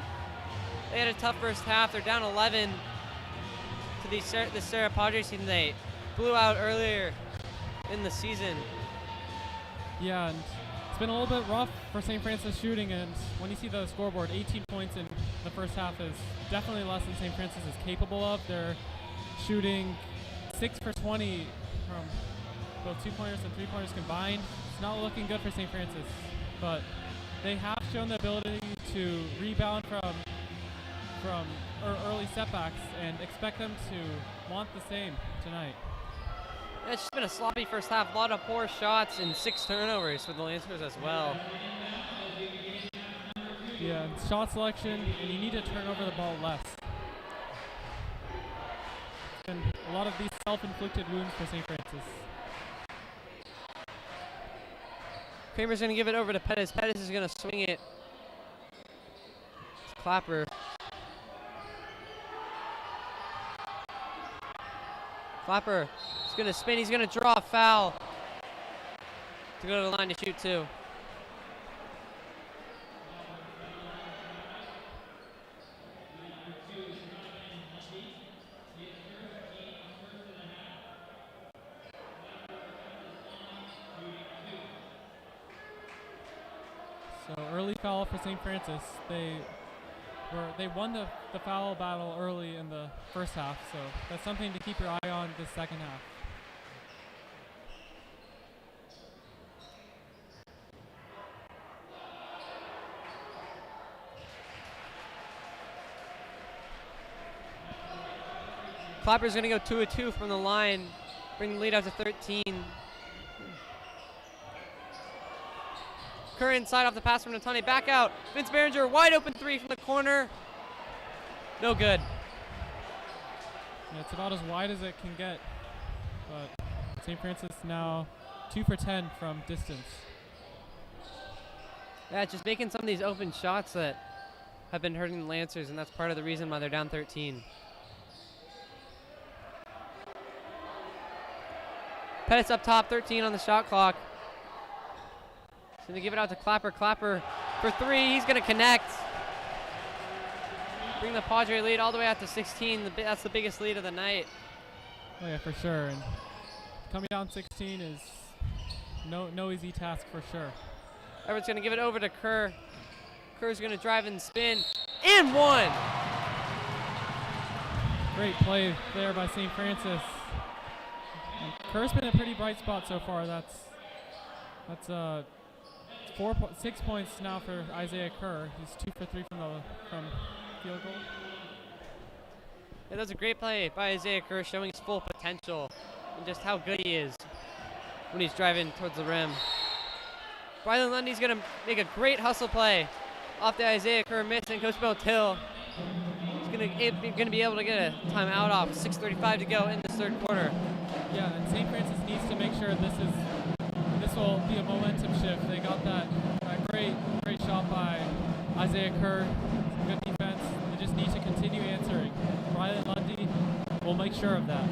they had a tough first half. They're down 11 to the Serra Padres team they blew out earlier in the season. Yeah, and it's been a little bit rough for St. Francis shooting, and when you see the scoreboard, 18 points in the first half is definitely less than St. Francis is capable of. They're shooting 6 for 20 from both 2-pointers and 3-pointers combined. It's not looking good for St. Francis, but they have shown the ability to rebound from early setbacks, and expect them to want the same tonight. It's just been a sloppy first half. A lot of poor shots and 6 turnovers for the Lancers as well. Yeah, shot selection, and you need to turn over the ball less. And a lot of these self-inflicted wounds for St. Francis. Kramer's going to give it over to Pettis. Pettis is going to swing it. It's Clapper. Clapper is going to spin. He's going to draw a foul to go to the line to shoot 2. So early foul for St. Francis. They won the foul battle early in the first half, so that's something to keep your eye on this second half. Clapper's going to go 2 of 2 from the line, bring the lead out to 13. Kerr inside off the pass from Natani. Back out. Vince Behringer, wide open 3 from the corner. No good. Yeah, it's about as wide as it can get. But St. Francis now 2 for 10 from distance. Yeah, just making some of these open shots that have been hurting the Lancers, and that's part of the reason why they're down 13. Pettis up top, 13 on the shot clock. He's going to give it out to Clapper. Clapper for 3. He's going to connect. Bring the Padre lead all the way out to 16. That's the biggest lead of the night. Oh yeah, for sure. And coming down 16 is no easy task for sure. Everett's going to give it over to Kerr. Kerr's going to drive and spin. And 1! Great play there by St. Francis. And Kerr's been a pretty bright spot so far. That's 6 points now for Isaiah Kerr. He's 2 for 3 from field goal. Yeah, that's a great play by Isaiah Kerr, showing his full potential and just how good he is when he's driving towards the rim. Brylan Lundy's going to make a great hustle play off the Isaiah Kerr miss, and Coach Botill is going to be able to get a timeout off. 6:35 to go in this third quarter. Yeah, and St. Francis needs to make sure this will be a momentum shift. They got that great shot by Isaiah Kerr. Some good defense. They just need to continue answering. Brylan Lundy will make sure of that.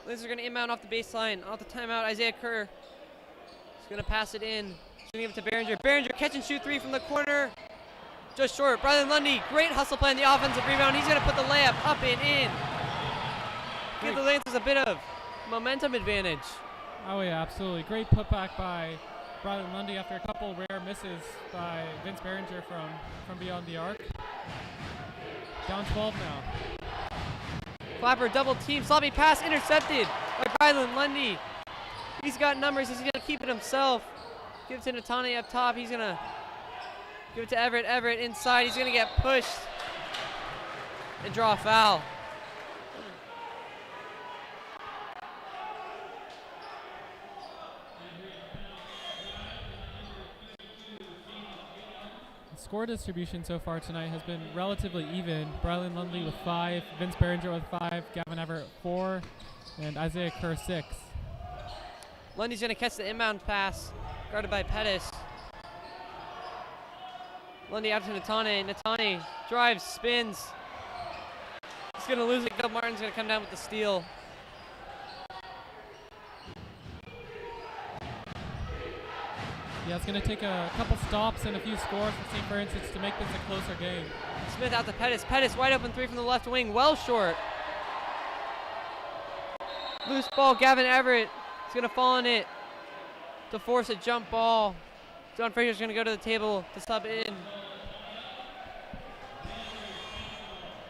Lancers are going to inbound off the baseline. Off the timeout, Isaiah Kerr is going to pass it in. He's going to give it to Behringer. Behringer catch and shoot 3 from the corner. Just short. Brylan Lundy, great hustle play on the offensive rebound. He's going to put the layup up and in. Give the Lancers a bit of momentum advantage. Oh yeah, absolutely. Great putback by Brylan Lundy after a couple rare misses by Vince Behringer from beyond the arc. Down 12 now. Clapper double team, sloppy pass intercepted by Brylan Lundy. He's got numbers, he's gonna keep it himself. Give it to Natani up top, he's gonna give it to Everett. Everett inside, he's gonna get pushed and draw a foul. score distribution so far tonight has been relatively even. Brylan Lundley with 5, Vince Behringer with 5, Gavin Everett 4, and Isaiah Kerr 6. Lundy's going to catch the inbound pass, guarded by Pettis. Lundy out to Natane. Natane drives, spins. He's going to lose it. Gil Martin's going to come down with the steal. Yeah, it's going to take a couple stops and a few scores for St. Francis to make this a closer game. Smith out to Pettis. Pettis wide open 3 from the left wing. Well short. Loose ball. Gavin Everett is going to fall on it to force a jump ball. John Frazier's going to go to the table to sub in.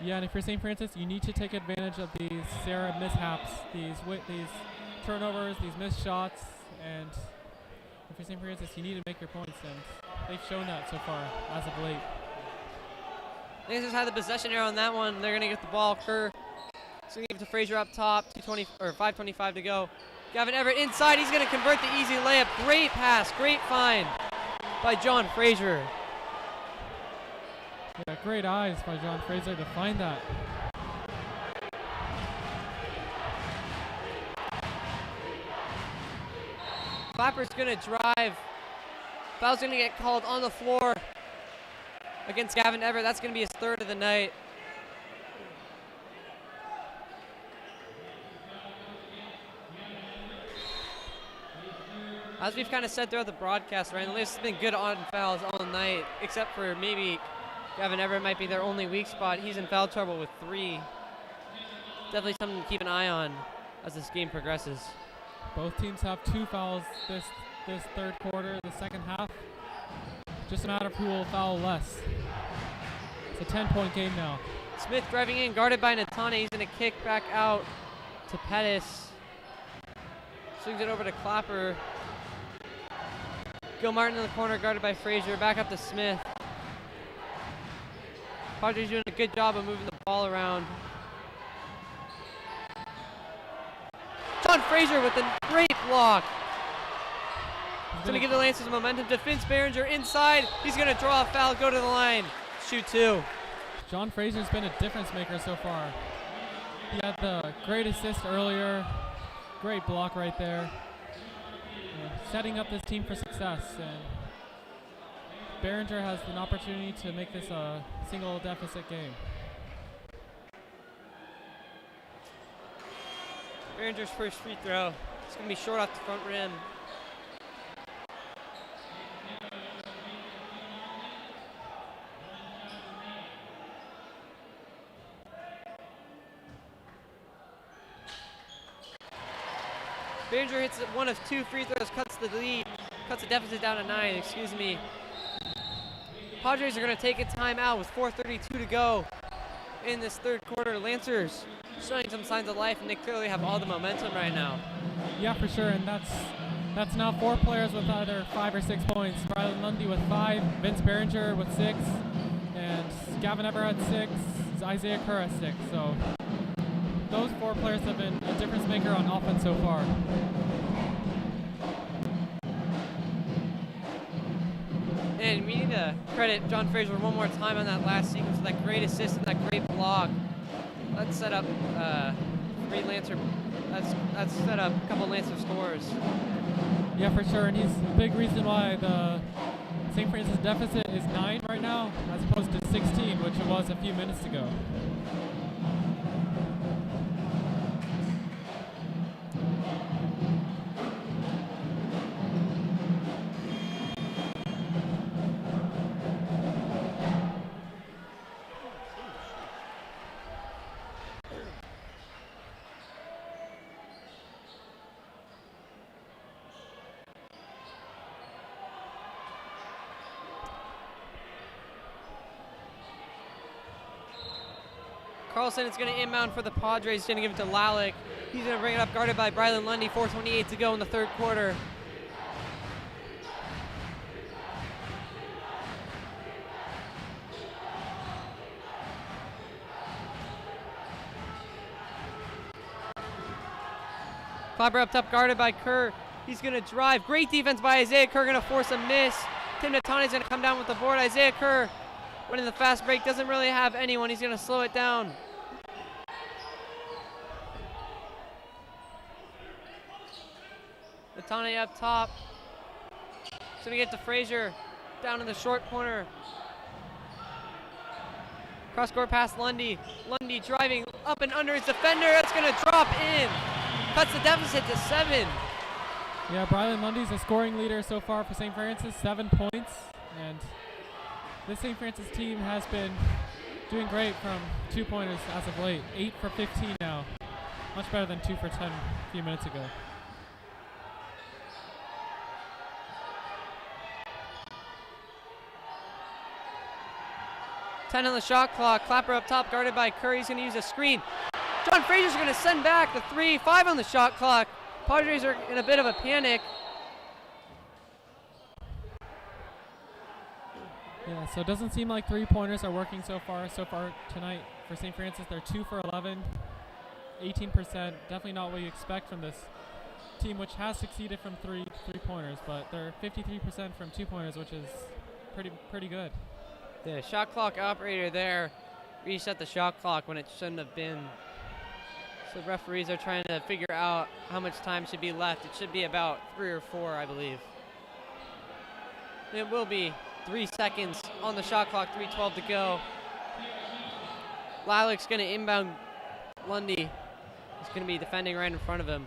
Yeah, and if you're St. Francis, you need to take advantage of these Serra mishaps, these turnovers, these missed shots, and if you're St. Francis, you need to make your points, and they've shown that so far as of late. Lancers had the possession arrow on that one. They're going to get the ball. Kerr is going to give it to Frazier up top. 5:25 to go. Gavin Everett inside. He's going to convert the easy layup. Great pass. Great find by John Frazier. Yeah, great eyes by John Frazier to find that. Clapper's going to drive. Foul's going to get called on the floor against Gavin Everett. That's going to be his 3rd of the night. As we've kind of said throughout the broadcast, Ryan, the Lancers have been good on fouls all night, except for maybe Gavin Everett might be their only weak spot. He's in foul trouble with 3. Definitely something to keep an eye on as this game progresses. Both teams have 2 fouls this third quarter, the second half. Just a matter of who will foul less. It's a 10-point game now. Smith driving in, guarded by Natane. He's going to kick back out to Pettis. Swings it over to Clapper. Gil Martin in the corner, guarded by Frazier. Back up to Smith. Padres doing a good job of moving the ball around. John Frazier with a great block. He's going to give the Lancers momentum to Vince Behringer inside. He's going to draw a foul, go to the line. Shoot 2. John Frazier's been a difference maker so far. He had the great assist earlier. Great block right there. Setting up this team for success. And Behringer has an opportunity to make this a single deficit game. Behringer's first free throw. It's going to be short off the front rim. Behringer hits one of 2 free throws, cuts the deficit down to 9, excuse me. Padres are going to take a timeout with 4:32 to go in this third quarter. Lancers showing some signs of life, and they clearly have all the momentum right now. Yeah, for sure, and that's now 4 players with either 5 or 6 points. Brylan Lundy with 5, Vince Behringer with 6, and Gavin Everett at 6, Isaiah Kerr at 6. So those 4 players have been a difference maker on offense so far. And we need to credit John Frazier one more time on that last sequence with that great assist and that great block. Let's set up 3 Lancer. Let's set up a couple Lancer scores. Yeah, for sure, and he's a big reason why the St. Francis deficit is 9 right now, as opposed to 16, which it was a few minutes ago. Carlson is going to inbound for the Padres. He's going to give it to Lalick. He's going to bring it up, guarded by Brylan Lundy. 4:28 to go in the third quarter. Clapper up top, guarded by Kerr. He's going to drive. Great defense by Isaiah Kerr, going to force a miss. Tim Natani's going to come down with the board. Isaiah Kerr winning the fast break. Doesn't really have anyone. He's going to slow it down. Natani up top. He's going to get to Frazier down in the short corner. Cross-court pass Lundy. Lundy driving up and under his defender. That's going to drop in. Cuts the deficit to 7. Yeah, Brylan Lundy's the scoring leader so far for St. Francis, 7 points. And this St. Francis team has been doing great from 2-pointers as of late. 8 for 15 now. Much better than 2 for 10 a few minutes ago. Ten on the shot clock. Clapper up top, guarded by Curry. He's going to use a screen. John Frazier's going to send back the 3. 5 on the shot clock. Padres are in a bit of a panic. Yeah, so it doesn't seem like 3-pointers are working so far tonight for St. Francis. They're 2 for 11, 18%. Definitely not what you expect from this team, which has succeeded from 3-pointers, but they're 53% from 2-pointers, which is pretty good. The shot clock operator there reset the shot clock when it shouldn't have been. So the referees are trying to figure out how much time should be left. It should be about 3 or 4, I believe. It will be 3 seconds on the shot clock, 3:12 to go. Lilacs going to inbound Lundy. He's going to be defending right in front of him.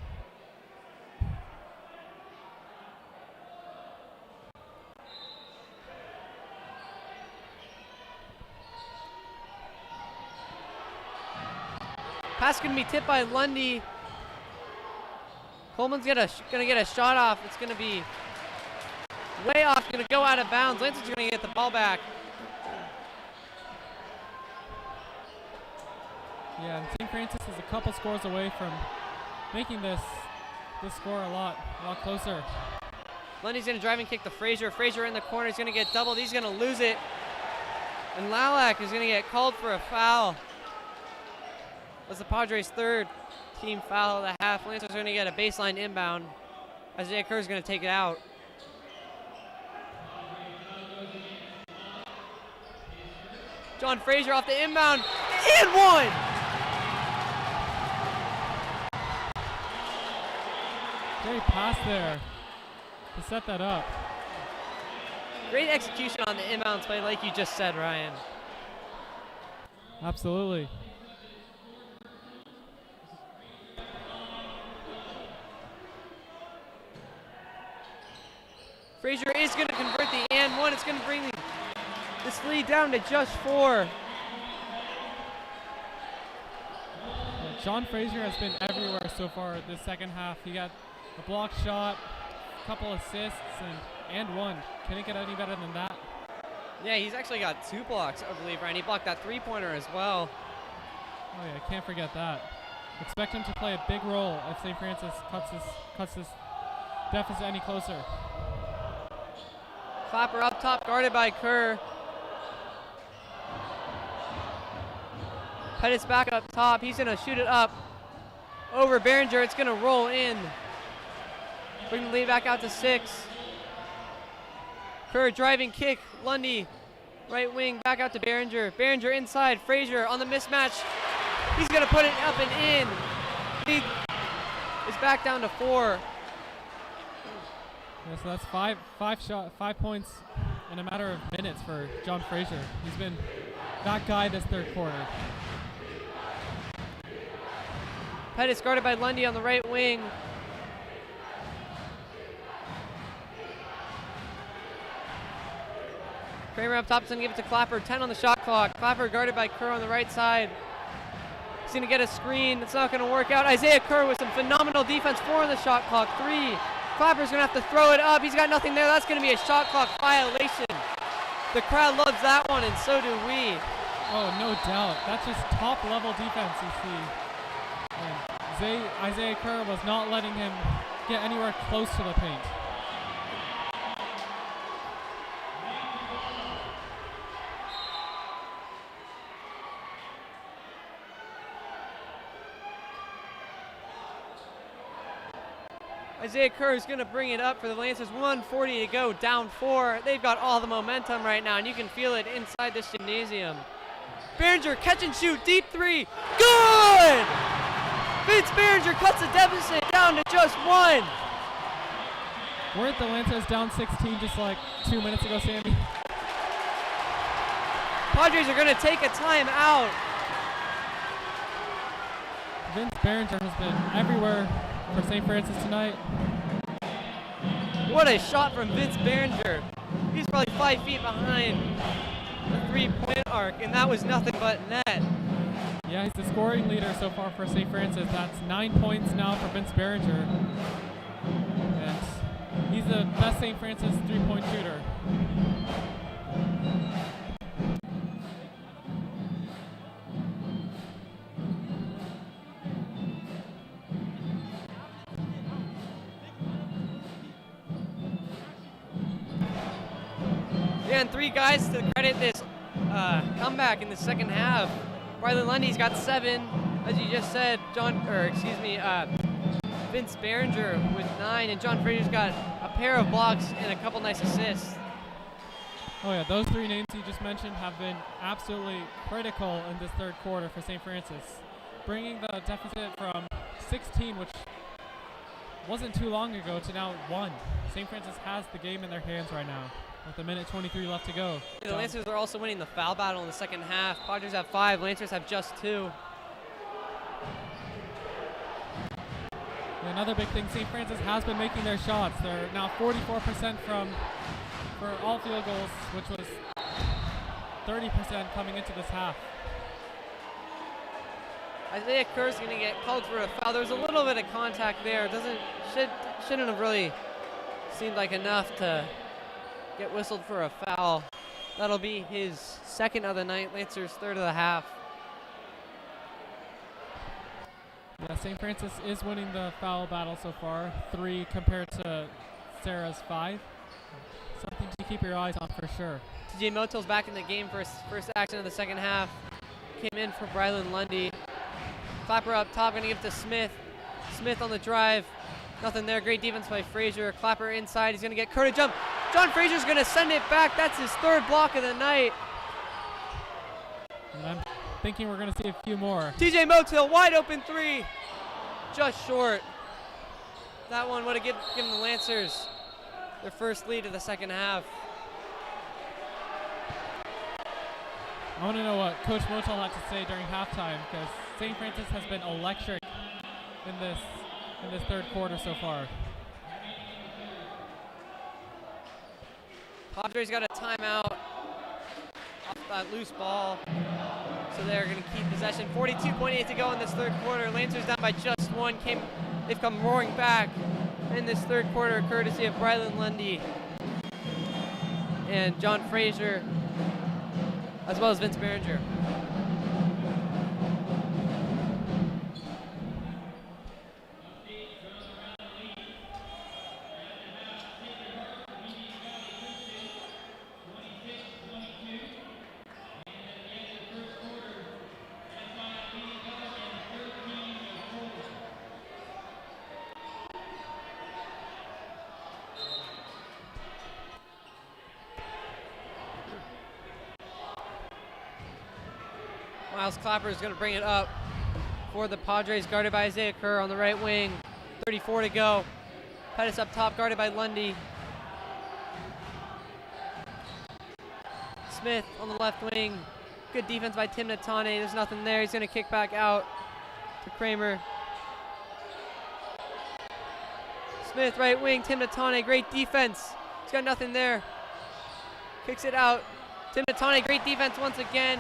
Pass going to be tipped by Lundy. Coleman's gonna get a shot off. It's going to be way off, going to go out of bounds. Lansing's going to get the ball back. Yeah, and St. Francis is a couple scores away from making this score a lot closer. Lundy's going to drive and kick to Frazier. Frazier in the corner. He's going to get doubled. He's going to lose it. And Lilac is going to get called for a foul. That's the Padres' 3rd team foul of the half. Lancers going to get a baseline inbound. Isaiah Kerr is going to take it out. John Frazier off the inbound. And 1! Great pass there to set that up. Great execution on the inbounds play, like you just said, Ryan. Absolutely. Frazier is going to convert the and 1. It's going to bring this lead down to just 4. Yeah, John Frazier has been everywhere so far this second half. He got a block shot, a couple assists, and 1. Can it get any better than that? Yeah, he's actually got 2 blocks, I believe, Ryan. He blocked that 3-pointer as well. Oh yeah, can't forget that. Expect him to play a big role if St. Francis cuts this deficit any closer. Clapper up top, guarded by Kerr. Pettis back up top. He's going to shoot it up over Behringer. It's going to roll in. Bring the lead back out to 6. Kerr driving kick. Lundy, right wing, back out to Behringer. Behringer inside. Frazier on the mismatch. He's going to put it up and in. Lead is back down to 4. Yeah, so that's 5 points in a matter of minutes for John Frazier. He's been that guy this third quarter. Pettis guarded by Lundy on the right wing. Kramer up top is going to give it to Clapper. 10 on the shot clock. Clapper guarded by Kerr on the right side. He's going to get a screen. It's not going to work out. Isaiah Kerr with some phenomenal defense. 4 on the shot clock. 3. Clapper's going to have to throw it up. He's got nothing there. That's going to be a shot clock violation. The crowd loves that one, and so do we. Oh, no doubt. That's just top-level defense you see. And Isaiah Kerr was not letting him get anywhere close to the paint. Isaiah Kerr is going to bring it up for the Lancers. 1:40 to go, down 4. They've got all the momentum right now, and you can feel it inside this gymnasium. Behringer, catch and shoot, deep 3. Good! Vince Behringer cuts the deficit down to just 1. Weren't the Lancers down 16 just like 2 minutes ago, Sammy? Padres are going to take a timeout. Vince Behringer has been everywhere for St. Francis tonight. What a shot from Vince Behringer. He's probably 5 feet behind the 3-point arc, and that was nothing but net. Yeah, he's the scoring leader so far for St. Francis. That's 9 points now for Vince Behringer. And he's the best St. Francis 3-point shooter. Yeah, and 3 guys to credit this comeback in the second half. Brylan Lundy's got 7, as you just said. Vince Behringer with 9, and John Frazier's got a pair of blocks and a couple nice assists. Oh yeah, those 3 names you just mentioned have been absolutely critical in this third quarter for St. Francis. Bringing the deficit from 16, which wasn't too long ago, to now 1. St. Francis has the game in their hands right now, with a minute 23 left to go. Yeah, the Lancers are also winning the foul battle in the second half. Padres have 5, Lancers have just 2. Another big thing, St. Francis has been making their shots. They're now 44% for all field goals, which was 30% coming into this half. Isaiah Kerr's going to get called for a foul. There was a little bit of contact there. Shouldn't have really seemed like enough to get whistled for a foul. That'll be his second of the night, Lancers' third of the half. Yeah, St. Francis is winning the foul battle so far, 3 compared to Serra's 5. Something to keep your eyes on for sure. TJ Motil's back in the game for his first action of the second half. Came in for Brylan Lundy. Clapper up top, gonna give it to Smith. Smith on the drive. Nothing there, great defense by Frazier. Clapper inside, he's gonna get Kerr to jump. John Frazier's gonna send it back. That's his 3rd block of the night. And I'm thinking we're gonna see a few more. TJ Motil, wide open 3. Just short. That one would have given the Lancers their first lead of the second half. I want to know what Coach Motel had to say during halftime, because St. Francis has been electric in this third quarter so far. Padres got a timeout off that loose ball, so they're going to keep possession. 42.8 to go in this third quarter. Lancers down by just 1. They've come roaring back in this third quarter, courtesy of Brylan Lundy and John Frazier, as well as Vince Behringer. Miles Clapper is going to bring it up for the Padres, guarded by Isaiah Kerr on the right wing. 34 to go. Pettis up top, guarded by Lundy. Smith on the left wing. Good defense by Tim Natane. There's nothing there. He's going to kick back out to Kramer. Smith, right wing. Tim Natane, great defense. He's got nothing there. Kicks it out. Tim Natane, great defense once again,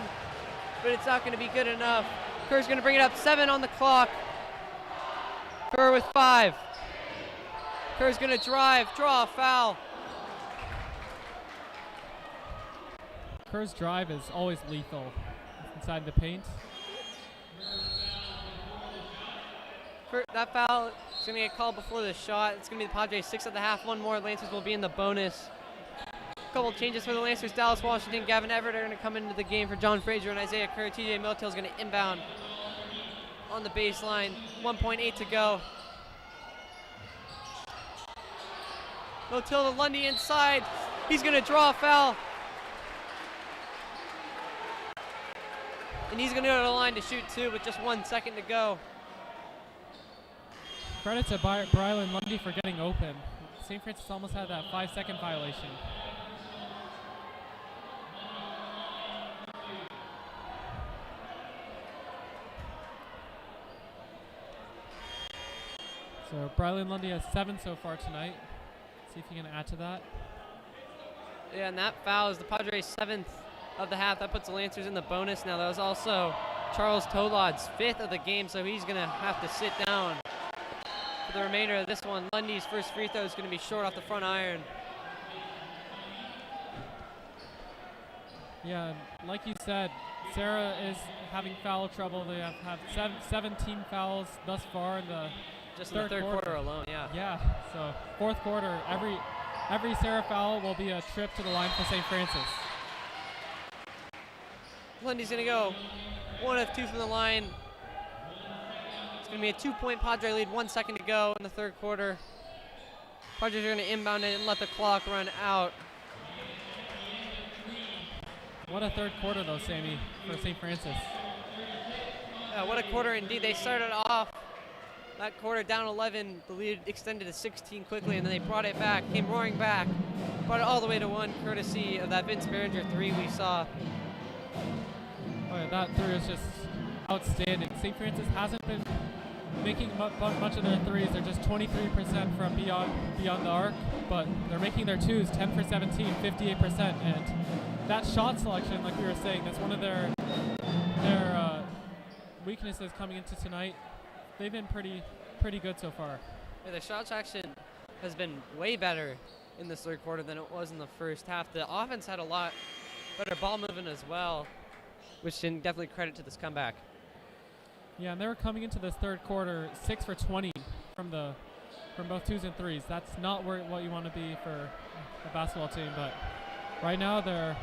but it's not going to be good enough. Kerr's going to bring it up. 7 on the clock. Kerr with 5. Kerr's going to draw a foul. Kerr's drive is always lethal inside the paint. That foul is going to get called before the shot. It's going to be the Padres' 6 of the half. 1 more. Lancers will be in the bonus. Couple changes for the Lancers. Dallas Washington, Gavin Everett are going to come into the game for John Frazier and Isaiah Kerr. TJ Motil is going to inbound on the baseline. 1.8 to go. Motil to Lundy inside. He's going to draw a foul. And he's going to go to the line to shoot two with just 1 second to go. Credit to Brylan Lundy for getting open. St. Francis almost had that 5-second violation. So Brylan Lundy has 7 so far tonight. See if you can add to that. Yeah, and that foul is the Padres' 7th of the half. That puts the Lancers in the bonus now. That was also Charles Tolad's 5th of the game, so he's going to have to sit down for the remainder of this one. Lundy's first free throw is going to be short off the front iron. Yeah, like you said, Serra is having foul trouble. They have 17 fouls thus far in the Just in the third quarter alone, yeah. Yeah, so fourth quarter, every Serra foul will be a trip to the line for St. Francis. Lundy's going to go 1 of 2 from the line. It's going to be a 2-point Padre lead, 1 second to go in the third quarter. Padres are going to inbound it and let the clock run out. What a third quarter though, Sammy, for St. Francis. Yeah, what a quarter indeed. They started off that quarter down 11. The lead extended to 16 quickly, and then they brought it back, came roaring back, brought it all the way to 1, courtesy of that Vince Behringer 3 we saw. Oh yeah, that 3 is just outstanding. St. Francis hasn't been making much of their threes. They're just 23% from beyond the arc, but they're making their 2s 10 for 17, 58%, and that shot selection, like we were saying, that's one of their weaknesses coming into tonight. They've been pretty good so far. Yeah, the shot selection has been way better in this third quarter than it was in the first half. The offense had a lot better ball movement as well, which can definitely credit to this comeback. Yeah, and they were coming into this third quarter 6 for 20 from both 2s and 3s. That's not what you want to be for a basketball team, but right now they're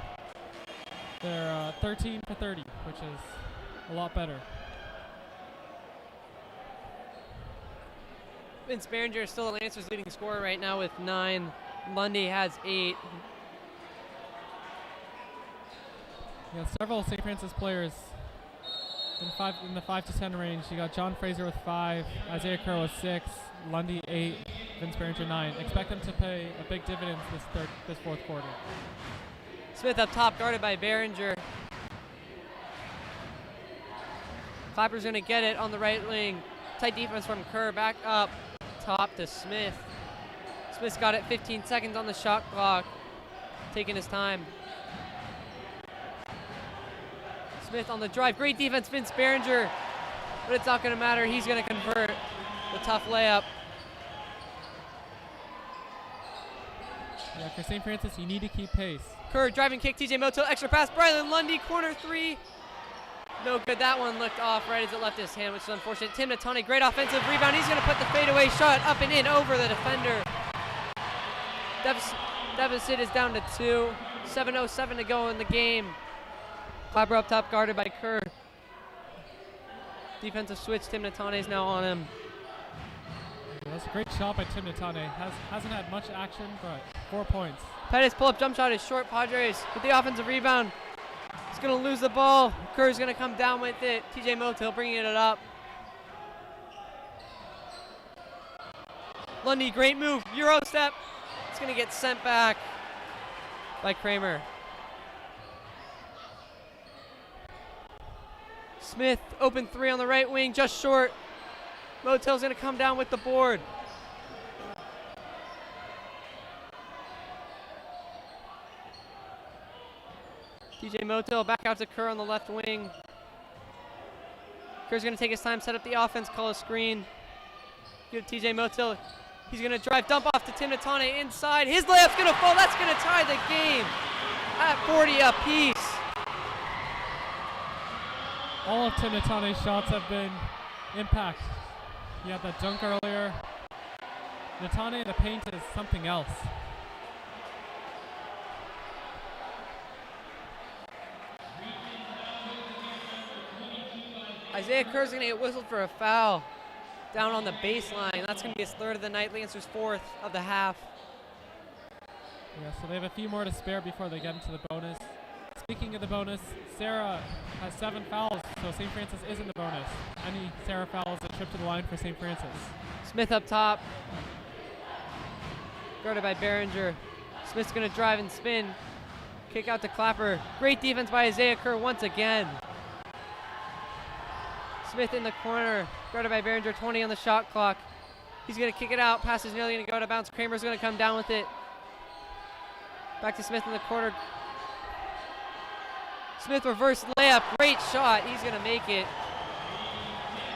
13 for 30, which is a lot better. Vince Behringer is still the Lancers' leading scorer right now with 9. Lundy has 8. Yeah, several St. Francis players in the 5 to 10 range. You got John Fraser with 5, Isaiah Kerr with 6, Lundy 8, Vince Behringer 9. Expect them to pay a big dividend this fourth quarter. Smith up top, guarded by Behringer. Clapper's going to get it on the right wing. Tight defense from Kerr, back up top to Smith. Smith's got it, 15 seconds on the shot clock, taking his time. Smith on the drive, great defense, Vince Behringer, but it's not going to matter. He's going to convert the tough layup. Yeah, for St. Francis, you need to keep pace. Kerr driving kick, TJ Moto, extra pass, Brylan Lundy, corner 3. No good. That one looked off right as it left his hand, which is unfortunate. Tim Natane, great offensive rebound. He's going to put the fadeaway shot up and in over the defender. Deficit is down to 2. 7:07 to go in the game. Clapper up top, guarded by Kerr. Defensive switch. Tim Natane is now on him. Yeah, that's a great shot by Tim Natane. Hasn't had much action, but 4 points. Pettis pull-up jump shot is short. Padres with the offensive rebound. He's going to lose the ball. Kerr's going to come down with it. TJ Motil bringing it up. Lundy, great move. Euro step. It's going to get sent back by Kramer. Smith, open 3 on the right wing, just short. Motil's going to come down with the board. TJ Motil back out to Kerr on the left wing. Kerr's going to take his time, set up the offense, call a screen. Give TJ Motil. He's going to drive, dump off to Tim Natane inside. His layup's going to fall. That's going to tie the game at 40 apiece. All of Tim Natane's shots have been impact. He had that dunk earlier. Natane in the paint is something else. Isaiah Kerr's going to get whistled for a foul down on the baseline. That's going to be his 3rd of the night, Lancers 4th of the half. Yeah, so they have a few more to spare before they get into the bonus. Speaking of the bonus, Serra has 7 fouls, so St. Francis is in the bonus. Any Serra fouls, a trip to the line for St. Francis. Smith up top. Guarded by Behringer. Smith's going to drive and spin. Kick out to Clapper. Great defense by Isaiah Kerr once again. Smith in the corner. Guarded by Behringer, 20 on the shot clock. He's going to kick it out. Pass is nearly going to go out of bounds. Kramer's going to come down with it. Back to Smith in the corner. Smith reverse layup. Great shot. He's going to make it.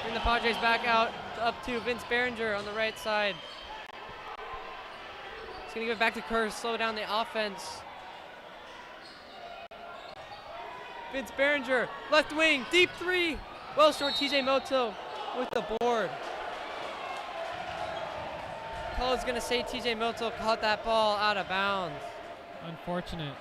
Bring the Padres back out up to Vince Behringer on the right side. He's going to give it back to Kerr, slow down the offense. Vince Behringer, left wing, deep three. Well short, TJ Moto with the board. Call is going to say TJ Moto caught that ball out of bounds. Unfortunate.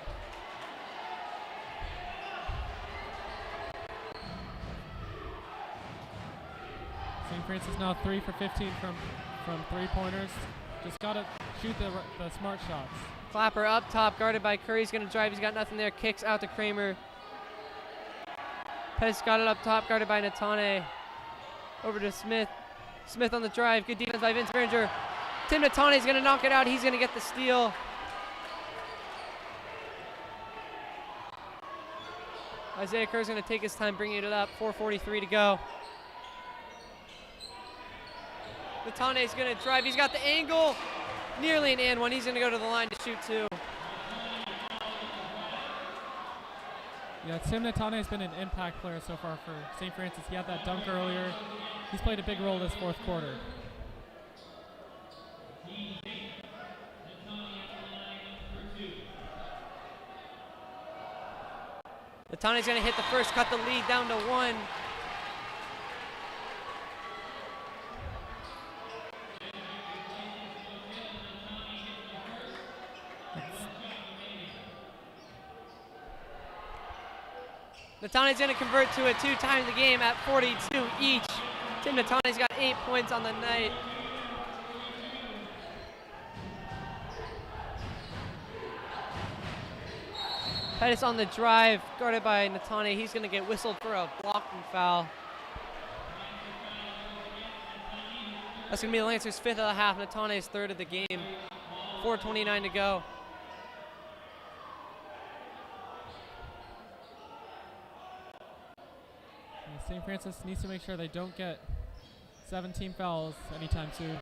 St. Francis now 3 for 15 from three-pointers. Just got to shoot the smart shots. Clapper up top, guarded by Curry. He's going to drive. He's got nothing there. Kicks out to Kramer. Pettis got it up top, guarded by Natane. Over to Smith. Smith on the drive. Good defense by Vince Behringer. Tim Natane is going to knock it out. He's going to get the steal. Isaiah Kerr is going to take his time bringing it up. 4:43 to go. Natane is going to drive. He's got the angle. Nearly an and one. He's going to go to the line to shoot two. Yeah, Tim Natane has been an impact player so far for St. Francis. He had that dunk earlier. He's played a big role this fourth quarter. Natane's going to hit the first, cut the lead down to 1. Natane's going to convert to it 2 times the game at 42 each. Tim Natane's got 8 points on the night. Pettis on the drive, guarded by Natane. He's going to get whistled for a blocking foul. That's going to be the Lancers' 5th of the half. Natane's 3rd of the game. 4:29 to go. St. Francis needs to make sure they don't get 17 fouls anytime soon.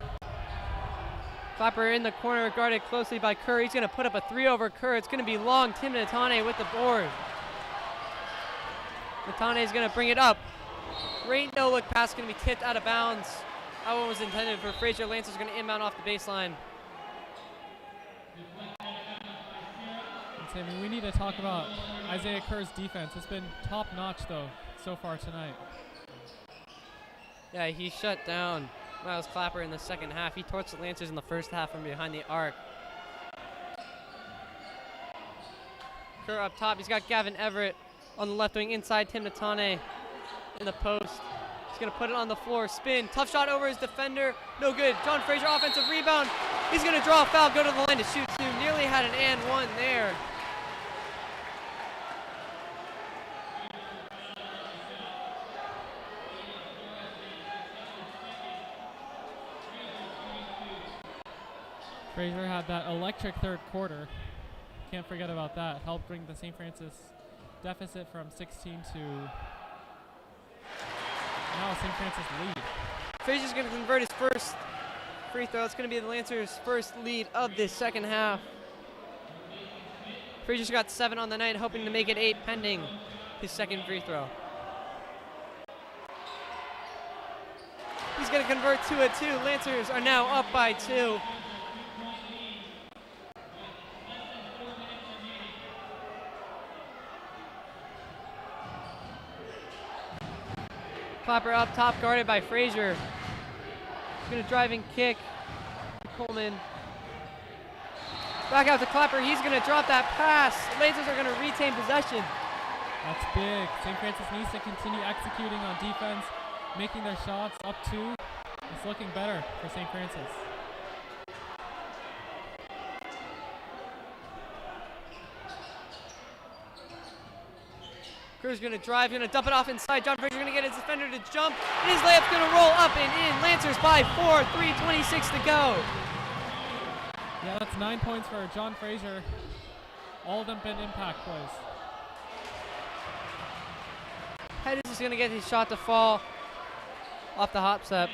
Clapper in the corner, guarded closely by Kerr. He's going to put up a 3 over Kerr. It's going to be long. Tim Natane with the board. Natane is going to bring it up. Great no-look pass, going to be tipped out of bounds. That one was intended for Frazier. Lancers going to inbound off the baseline. And Sammy, we need to talk about Isaiah Kerr's defense. It's been top-notch, though, so far tonight. Yeah, he shut down Miles Clapper in the second half. He torched the Lancers in the first half from behind the arc. Kerr up top. He's got Gavin Everett on the left wing inside Tim Natane in the post. He's going to put it on the floor. Spin. Tough shot over his defender. No good. John Frazier offensive rebound. He's going to draw a foul, go to the line to shoot two. Nearly had an and one there. Frazier had that electric third quarter. Can't forget about that. Helped bring the St. Francis deficit from 16 to now St. Francis lead. Frazier's going to convert his first free throw. It's going to be the Lancers' first lead of this second half. Frazier's got 7 on the night, hoping to make it 8 pending his second free throw. He's going to convert to a 2. Lancers are now up by 2. Clapper up top, guarded by Frazier. He's going to drive and kick. Coleman. Back out to Clapper. He's going to drop that pass. Lancers are going to retain possession. That's big. St. Francis needs to continue executing on defense, making their shots up 2. It's looking better for St. Francis. Kerr's going to drive, going to dump it off inside. John Fraser going to get his defender to jump, and his layup's going to roll up and in. Lancers by 4, 3:26 to go. Yeah, that's 9 points for John Fraser. All of them been impact plays. Pettis is going to get his shot to fall off the hop step.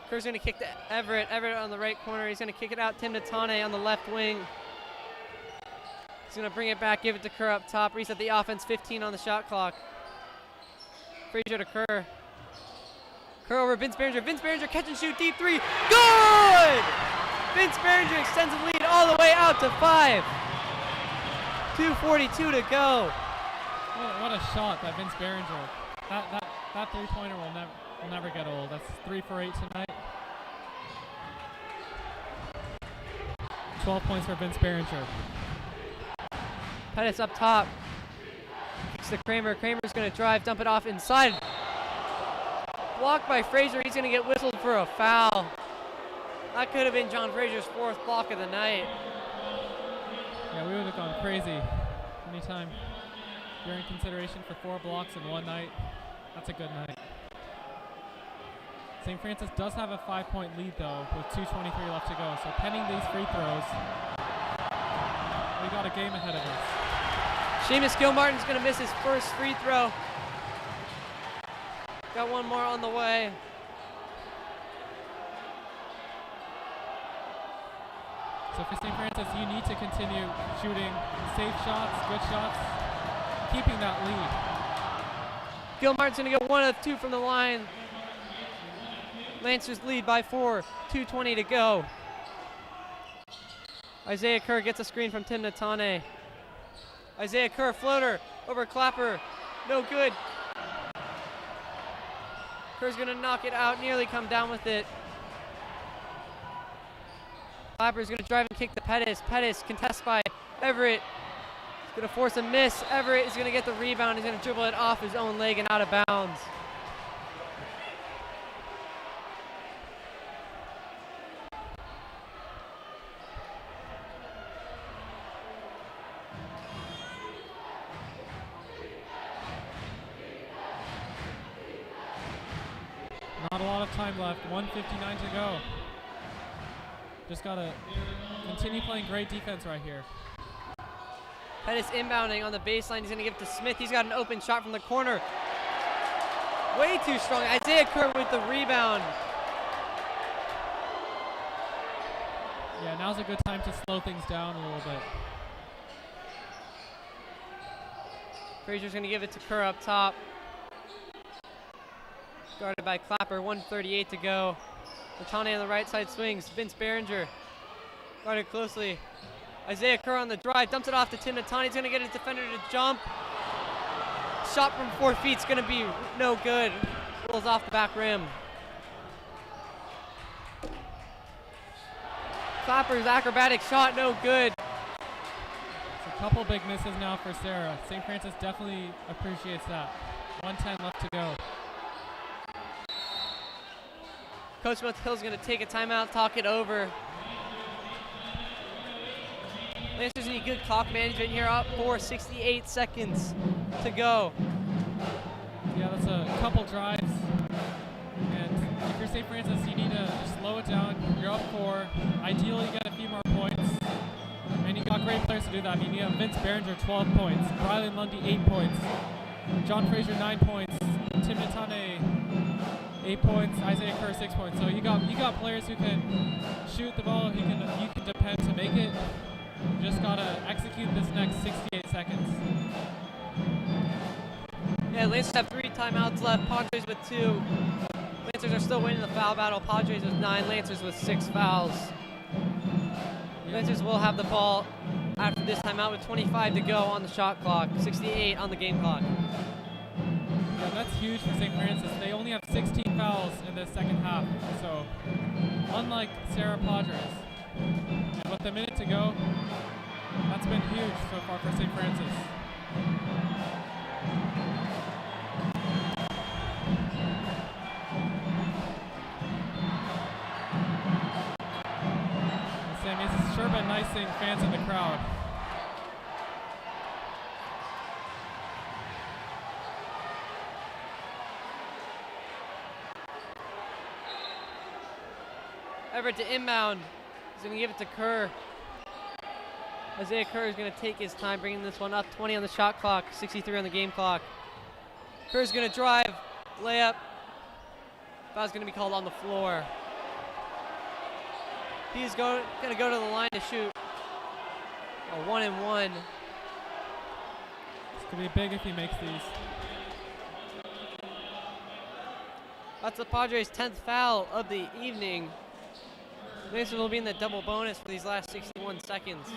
Kerr's going to kick to Everett. Everett on the right corner. He's going to kick it out. Tim Natane on the left wing. He's going to bring it back, give it to Kerr up top. Reset the offense, 15 on the shot clock. Frazier to Kerr. Kerr over Vince Behringer. Vince Behringer catch and shoot deep three. Good! Vince Behringer extends the lead all the way out to 5. 2:42 to go. What a shot by Vince Behringer. That three-pointer will never get old. That's 3 for 8 tonight. 12 points for Vince Behringer. Pettis up top. Kicks to Kramer. Kramer's going to drive, dump it off inside. Blocked by Frazier. He's going to get whistled for a foul. That could have been John Frazier's 4th block of the night. Yeah, we would have gone crazy anytime you're in consideration for 4 blocks in one night. That's a good night. St. Francis does have a 5-point lead, though, with 2:23 left to go. So pending these free throws, we got a game ahead of us. Seamus Gilmartin's going to miss his first free throw. Got one more on the way. So for St. Francis, you need to continue shooting safe shots, good shots, keeping that lead. Gilmartin's going to get 1 of 2 from the line. Lancers lead by 4, 2:20 to go. Isaiah Kerr gets a screen from Tim Natane. Isaiah Kerr, floater over Clapper. No good. Kerr's going to knock it out, nearly come down with it. Clapper's going to drive and kick to Pettis. Pettis contested by Everett. He's going to force a miss. Everett is going to get the rebound. He's going to dribble it off his own leg and out of bounds. Not a lot of time left, 1:59 to go. Just gotta continue playing great defense right here. Pettis inbounding on the baseline. He's gonna give it to Smith. He's got an open shot from the corner. Way too strong. Isaiah Kerr with the rebound. Yeah, now's a good time to slow things down a little bit. Frazier's gonna give it to Kerr up top. Guarded by Clapper, 1:38 to go. Natane on the right side swings. Vince Behringer guarded closely. Isaiah Kerr on the drive, dumps it off to Tim Natane. He's going to get his defender to jump. Shot from 4 feet is going to be no good. Rolls off the back rim. Clapper's acrobatic shot, no good. It's a couple big misses now for Serra. St. Francis definitely appreciates that. 1:10 left to go. Coach Smith Hill's going to take a timeout, talk it over. Lancers need good clock management here, up 4:68 seconds to go. Yeah, that's a couple drives. And if you're St. Francis, you need to slow it down. You're up 4. Ideally, get a few more points. And you got great players to do that. I mean, you have Vince Behringer, 12 points. Rylan Lundy, 8 points. John Frazier, 9 points. Tim Natane, 8 points. Isaiah Kerr, 6 points. So you got players who can shoot the ball. You can depend to make it. You just gotta execute this next 68 seconds. Yeah, Lancers have 3 timeouts left. Padres with 2. Lancers are still winning the foul battle. Padres with 9. Lancers with 6 fouls. Lancers will have the ball after this timeout with 25 to go on the shot clock. 68 on the game clock. Yeah, that's huge for St. Francis. They only have 16 fouls in the second half. So, unlike Serra Padres. And with a minute to go, that's been huge so far for St. Francis. fans in the crowd. Everett to inbound. He's going to give it to Kerr. Isaiah Kerr is going to take his time bringing this one up. 20 on the shot clock, 63 on the game clock. Kerr's going to drive, layup. Foul's going to be called on the floor. He's going to go to the line to shoot a 1-and-1. It's going to be big if he makes these. That's the Padres' 10th foul of the evening. Mason will be in the double bonus for these last 61 seconds.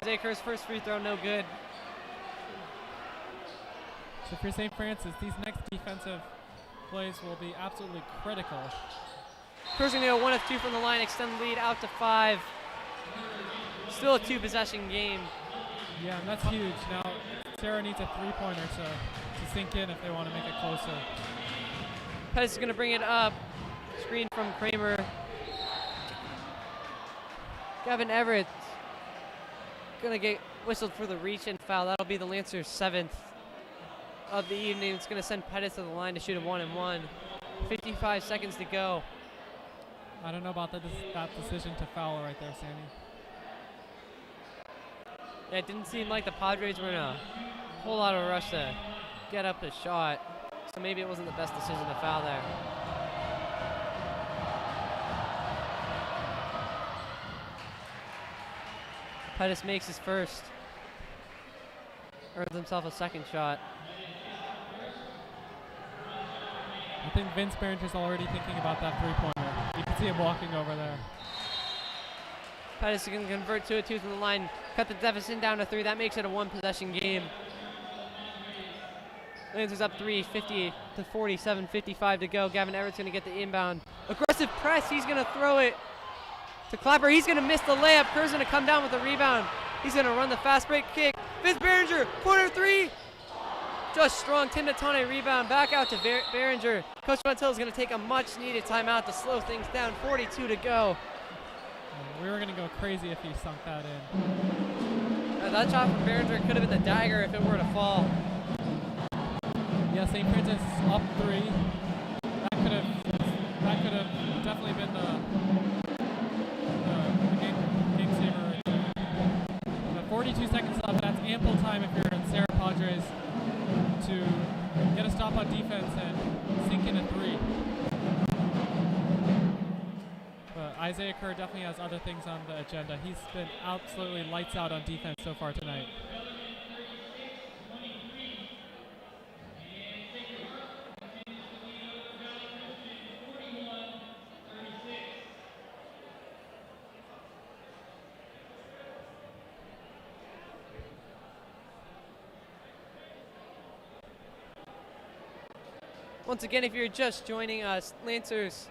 Isaiah Kerr's first free throw, no good. So for St. Francis, these next defensive plays will be absolutely critical. Kerr's going to go 1 of 2 from the line, extend the lead out to 5. Still a 2-possession game. Yeah, and that's huge. Now, Serra needs a three-pointer to sink in if they want to make it closer. Pettis is going to bring it up. Screen from Kramer. Gavin Everett going to get whistled for the reach-in foul. That'll be the Lancers' 7th of the evening. It's going to send Pettis to the line to shoot a 1-and-1. 55 seconds to go. I don't know about that decision to foul right there, Sammy. Yeah, it didn't seem like the Padres were in a whole lot of rush to get up a shot. So maybe it wasn't the best decision to foul there. Pettis makes his first. Earns himself a second shot. I think Vince Behringer's already thinking about that three-pointer. You can see him walking over there. Pettis can convert to a 2 from the line, cut the deficit down to 3. That makes it a 1-possession game. Lancers up 3, 50 to 47, 55 to go. Gavin Everett's going to get the inbound. Aggressive press. He's going to throw it to Clapper. He's going to miss the layup. Kerr's going to come down with the rebound. He's going to run the fast break kick. Vince Behringer, corner 3. Just strong. Tim Natane rebound. Back out to Behringer. Coach Montill is going to take a much-needed timeout to slow things down. 42 to go. We were going to go crazy if he sunk that in. That shot from Behringer could have been the dagger if it were to fall. Yeah, St. Francis up 3. That could have definitely been the game saver right there. But 42 seconds left. That's ample time if you're in Serra Padres to get a stop on defense and sink in a 3. But Isaiah Kerr definitely has other things on the agenda. He's been absolutely lights out on defense so far tonight. Once again, if you're just joining us, Lancers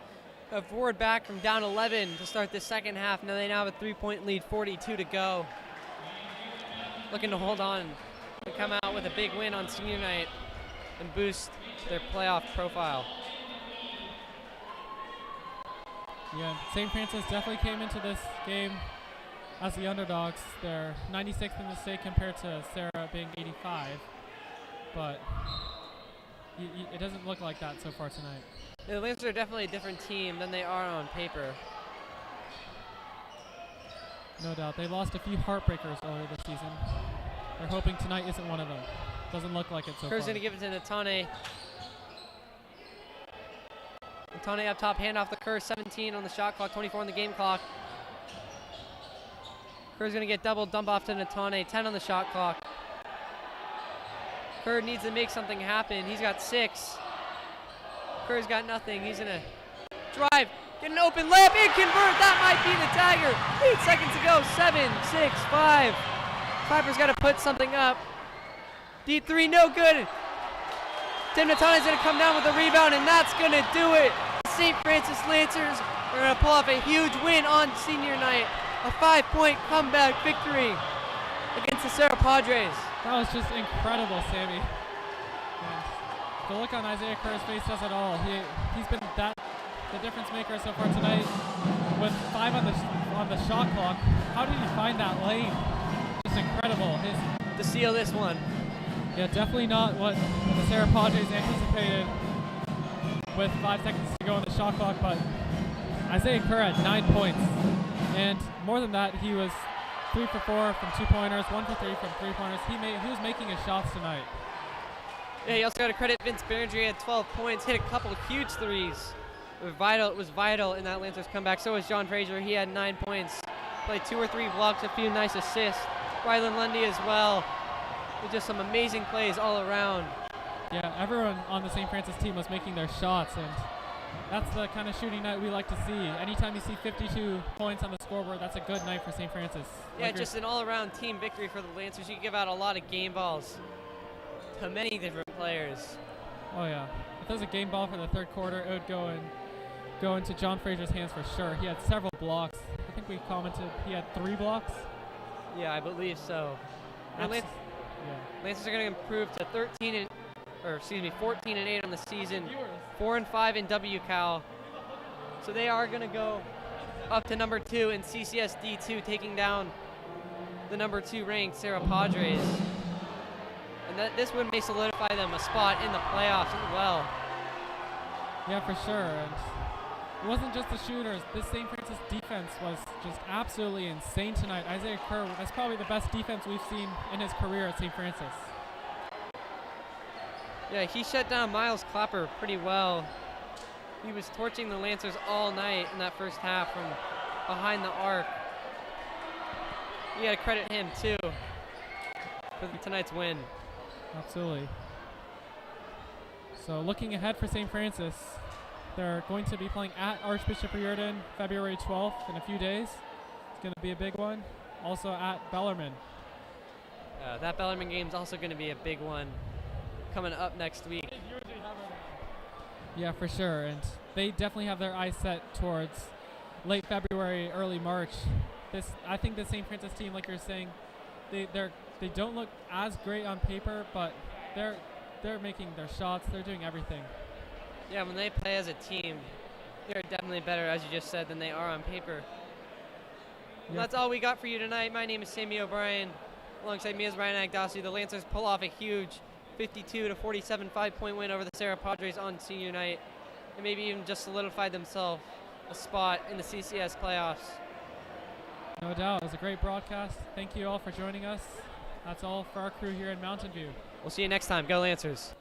have roared back from down 11 to start the second half. Now they have a 3-point lead, 42 to go. Looking to hold on and come out with a big win on senior night and boost their playoff profile. Yeah, St. Francis definitely came into this game as the underdogs. They're 96th in the state compared to Serra being 85, but it doesn't look like that so far tonight. The Lancers are definitely a different team than they are on paper. No doubt. They lost a few heartbreakers earlier this season. They're hoping tonight isn't one of them. Doesn't look like it so far. Kerr's going to give it to Natane. Natane up top, hand off the Kerr, 17 on the shot clock, 24 on the game clock. Kerr's going to get double, dump off to Natane, 10 on the shot clock. Kerr needs to make something happen. He's got 6. Kerr's got nothing. He's going to drive, get an open layup, and convert. That might be the dagger. 8 seconds to go. 7, 6, 5. Clapper's got to put something up. Deep 3, no good. Tim Natane's going to come down with the rebound, and that's going to do it. St. Francis Lancers are going to pull off a huge win on senior night. A 5-point comeback victory against the Serra Padres. That was just incredible, Sammy. Yeah. The look on Isaiah Kerr's face says it all. He's been the difference maker so far tonight. With 5 on the shot clock, how did he find that lane? Just incredible. To seal this one. Yeah, definitely not what the Serra Padres anticipated with 5 seconds to go on the shot clock, but Isaiah Kerr had 9 points. And more than that, he was 3 for 4 from 2-pointers, 1 for 3 from 3-pointers. He was making his shots tonight. Yeah, you also got to credit Vince Berringer. He had 12 points, hit a couple of huge threes. It was vital in that Lancers comeback. So was John Fraser. He had 9 points, played 2 or 3 blocks, a few nice assists. Rylan Lundy as well. With just some amazing plays all around. Yeah, everyone on the St. Francis team was making their shots, and that's the kind of shooting night we like to see. Anytime you see 52 points on the scoreboard, that's a good night for St. Francis. Yeah, just an all-around team victory for the Lancers. You can give out a lot of game balls to many different players. Oh yeah, if there's a game ball for the third quarter, it would go into John Fraser's hands for sure. He had several blocks. I think we commented he had 3 blocks. Yeah, I believe so. And Lancers are going to improve to 14 and 8 on the season, 4 and 5 in WCAL. So they are going to go up to number 2 in CCS D2, taking down the number 2 ranked Serra Padres. And this win may solidify them a spot in the playoffs as well. Yeah, for sure. And it wasn't just the shooters. This St. Francis defense was just absolutely insane tonight. Isaiah Kerr, that's probably the best defense we've seen in his career at St. Francis. Yeah, he shut down Miles Clapper pretty well. He was torching the Lancers all night in that first half from behind the arc. You got to credit him too for tonight's win. Absolutely. So looking ahead for St. Francis, they're going to be playing at Archbishop Riordan February 12th in a few days. It's going to be a big one. Also at Bellarmine. That Bellarmine game is also going to be a big one coming up next week. Yeah, for sure. And they definitely have their eyes set towards late February, early March. I think the St. Francis team, like you're saying, they don't look as great on paper, but they're making their shots. They're doing everything. Yeah, when they play as a team, they're definitely better, as you just said, than they are on paper. Well, that's all we got for you tonight. My name is Sammy O'Brien. Alongside me is Ryan Agdassi. The Lancers pull off a huge 52-47 5-point win over the Serra Padres on senior night, and maybe even just solidified themselves a spot in the CCS playoffs. No doubt. It was a great broadcast. Thank you all for joining us. That's all for our crew here in Mountain View. We'll see you next time. Go Lancers.